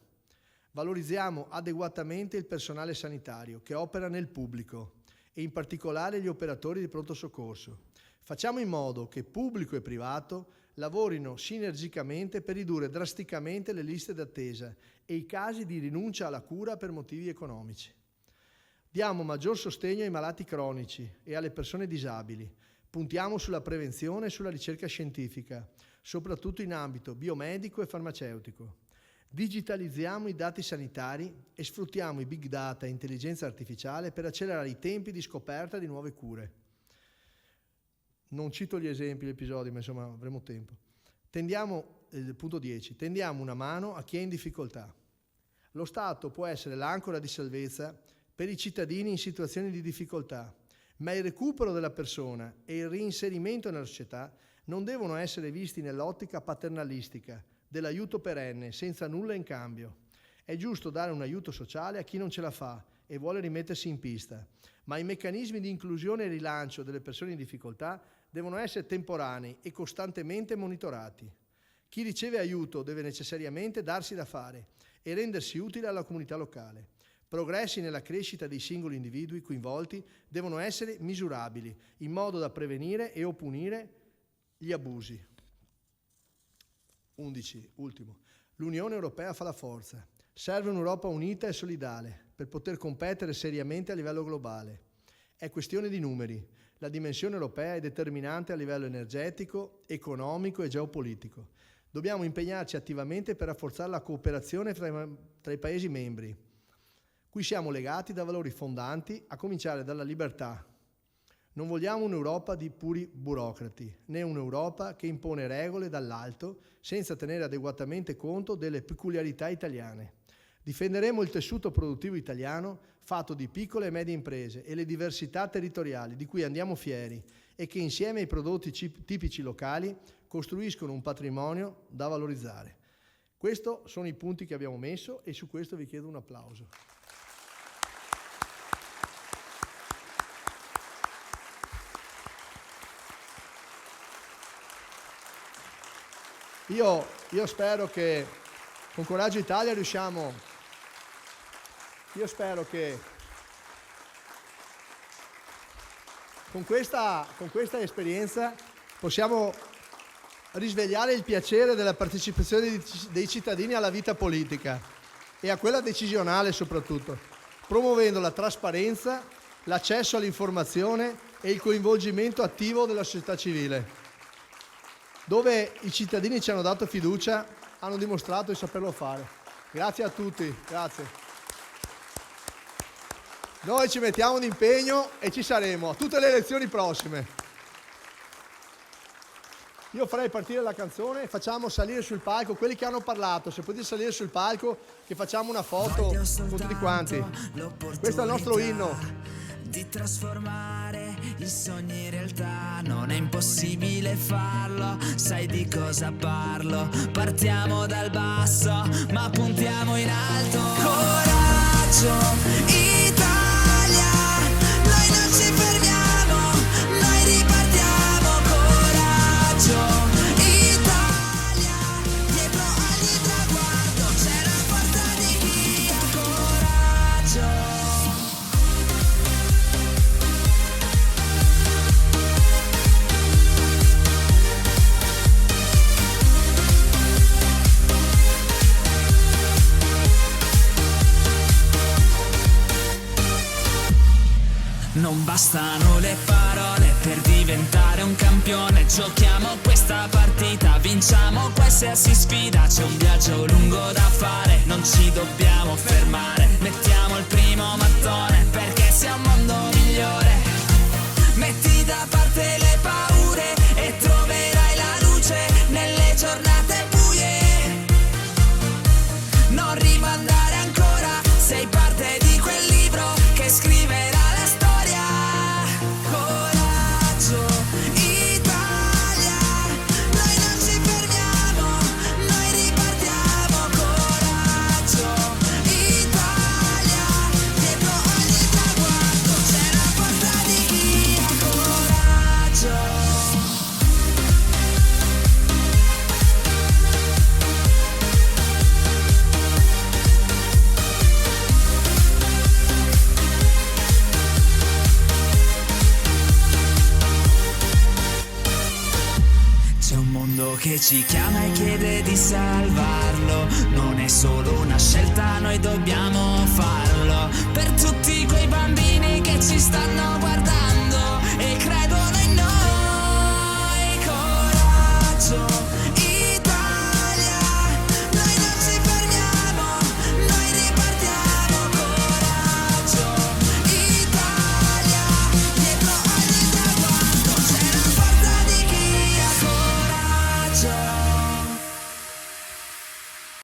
Valorizziamo adeguatamente il personale sanitario che opera nel pubblico e in particolare gli operatori di pronto soccorso. Facciamo in modo che pubblico e privato lavorino sinergicamente per ridurre drasticamente le liste d'attesa e i casi di rinuncia alla cura per motivi economici. Diamo maggior sostegno ai malati cronici e alle persone disabili. Puntiamo sulla prevenzione e sulla ricerca scientifica, soprattutto in ambito biomedico e farmaceutico. Digitalizziamo i dati sanitari e sfruttiamo i big data e intelligenza artificiale per accelerare i tempi di scoperta di nuove cure. Non cito gli esempi, gli episodi, ma insomma avremo tempo. Punto 10. Tendiamo una mano a chi è in difficoltà. Lo Stato può essere l'ancora di salvezza per i cittadini in situazioni di difficoltà, ma il recupero della persona e il reinserimento nella società non devono essere visti nell'ottica paternalistica dell'aiuto perenne senza nulla in cambio. È giusto dare un aiuto sociale a chi non ce la fa e vuole rimettersi in pista, ma i meccanismi di inclusione e rilancio delle persone in difficoltà devono essere temporanei e costantemente monitorati. Chi riceve aiuto deve necessariamente darsi da fare e rendersi utile alla comunità locale. Progressi nella crescita dei singoli individui coinvolti devono essere misurabili in modo da prevenire e o punire gli abusi. 11, ultimo. L'Unione Europea fa la forza. Serve un'Europa unita e solidale per poter competere seriamente a livello globale. È questione di numeri. La dimensione europea è determinante a livello energetico, economico e geopolitico. Dobbiamo impegnarci attivamente per rafforzare la cooperazione tra i Paesi membri. Qui siamo legati da valori fondanti, a cominciare dalla libertà. Non vogliamo un'Europa di puri burocrati, né un'Europa che impone regole dall'alto senza tenere adeguatamente conto delle peculiarità italiane. Difenderemo il tessuto produttivo italiano fatto di piccole e medie imprese e le diversità territoriali di cui andiamo fieri e che insieme ai prodotti tipici locali costruiscono un patrimonio da valorizzare. Questi sono i punti che abbiamo messo e su questo vi chiedo un applauso. Io spero che con Coraggio Italia riusciamo, io spero che con questa esperienza possiamo risvegliare il piacere della partecipazione dei cittadini alla vita politica e a quella decisionale soprattutto, promuovendo la trasparenza, l'accesso all'informazione e il coinvolgimento attivo della società civile. Dove i cittadini ci hanno dato fiducia, hanno dimostrato di saperlo fare. Grazie a tutti, grazie. Noi ci mettiamo d'impegno e ci saremo a tutte le elezioni prossime. Io farei partire la canzone e facciamo salire sul palco quelli che hanno parlato. Se potete salire sul palco, che facciamo una foto con tutti quanti. Questo è il nostro inno. Di trasformare i sogni in realtà, non è impossibile farlo, sai di cosa parlo. Partiamo dal basso, ma puntiamo in alto. Coraggio, Italia, noi non ci fermiamo, noi ripartiamo. Coraggio, Italia, dietro ogni traguardo c'è la forza di chi ha coraggio. Non bastano le parole per diventare un campione. Giochiamo questa partita, vinciamo qualsiasi sfida. C'è un viaggio lungo da fare, non ci dobbiamo fermare. Mettiamo il primo mattone perché sia un mondo migliore. Metti da parte le paure e troverai la luce nelle giornate buie. Non rimandare ancora, sei parte di quel libro che scriverà. Che ci chiama e chiede di salvarlo. Non è solo una scelta, noi dobbiamo farlo. Per tutti quei bambini che ci stanno guardando.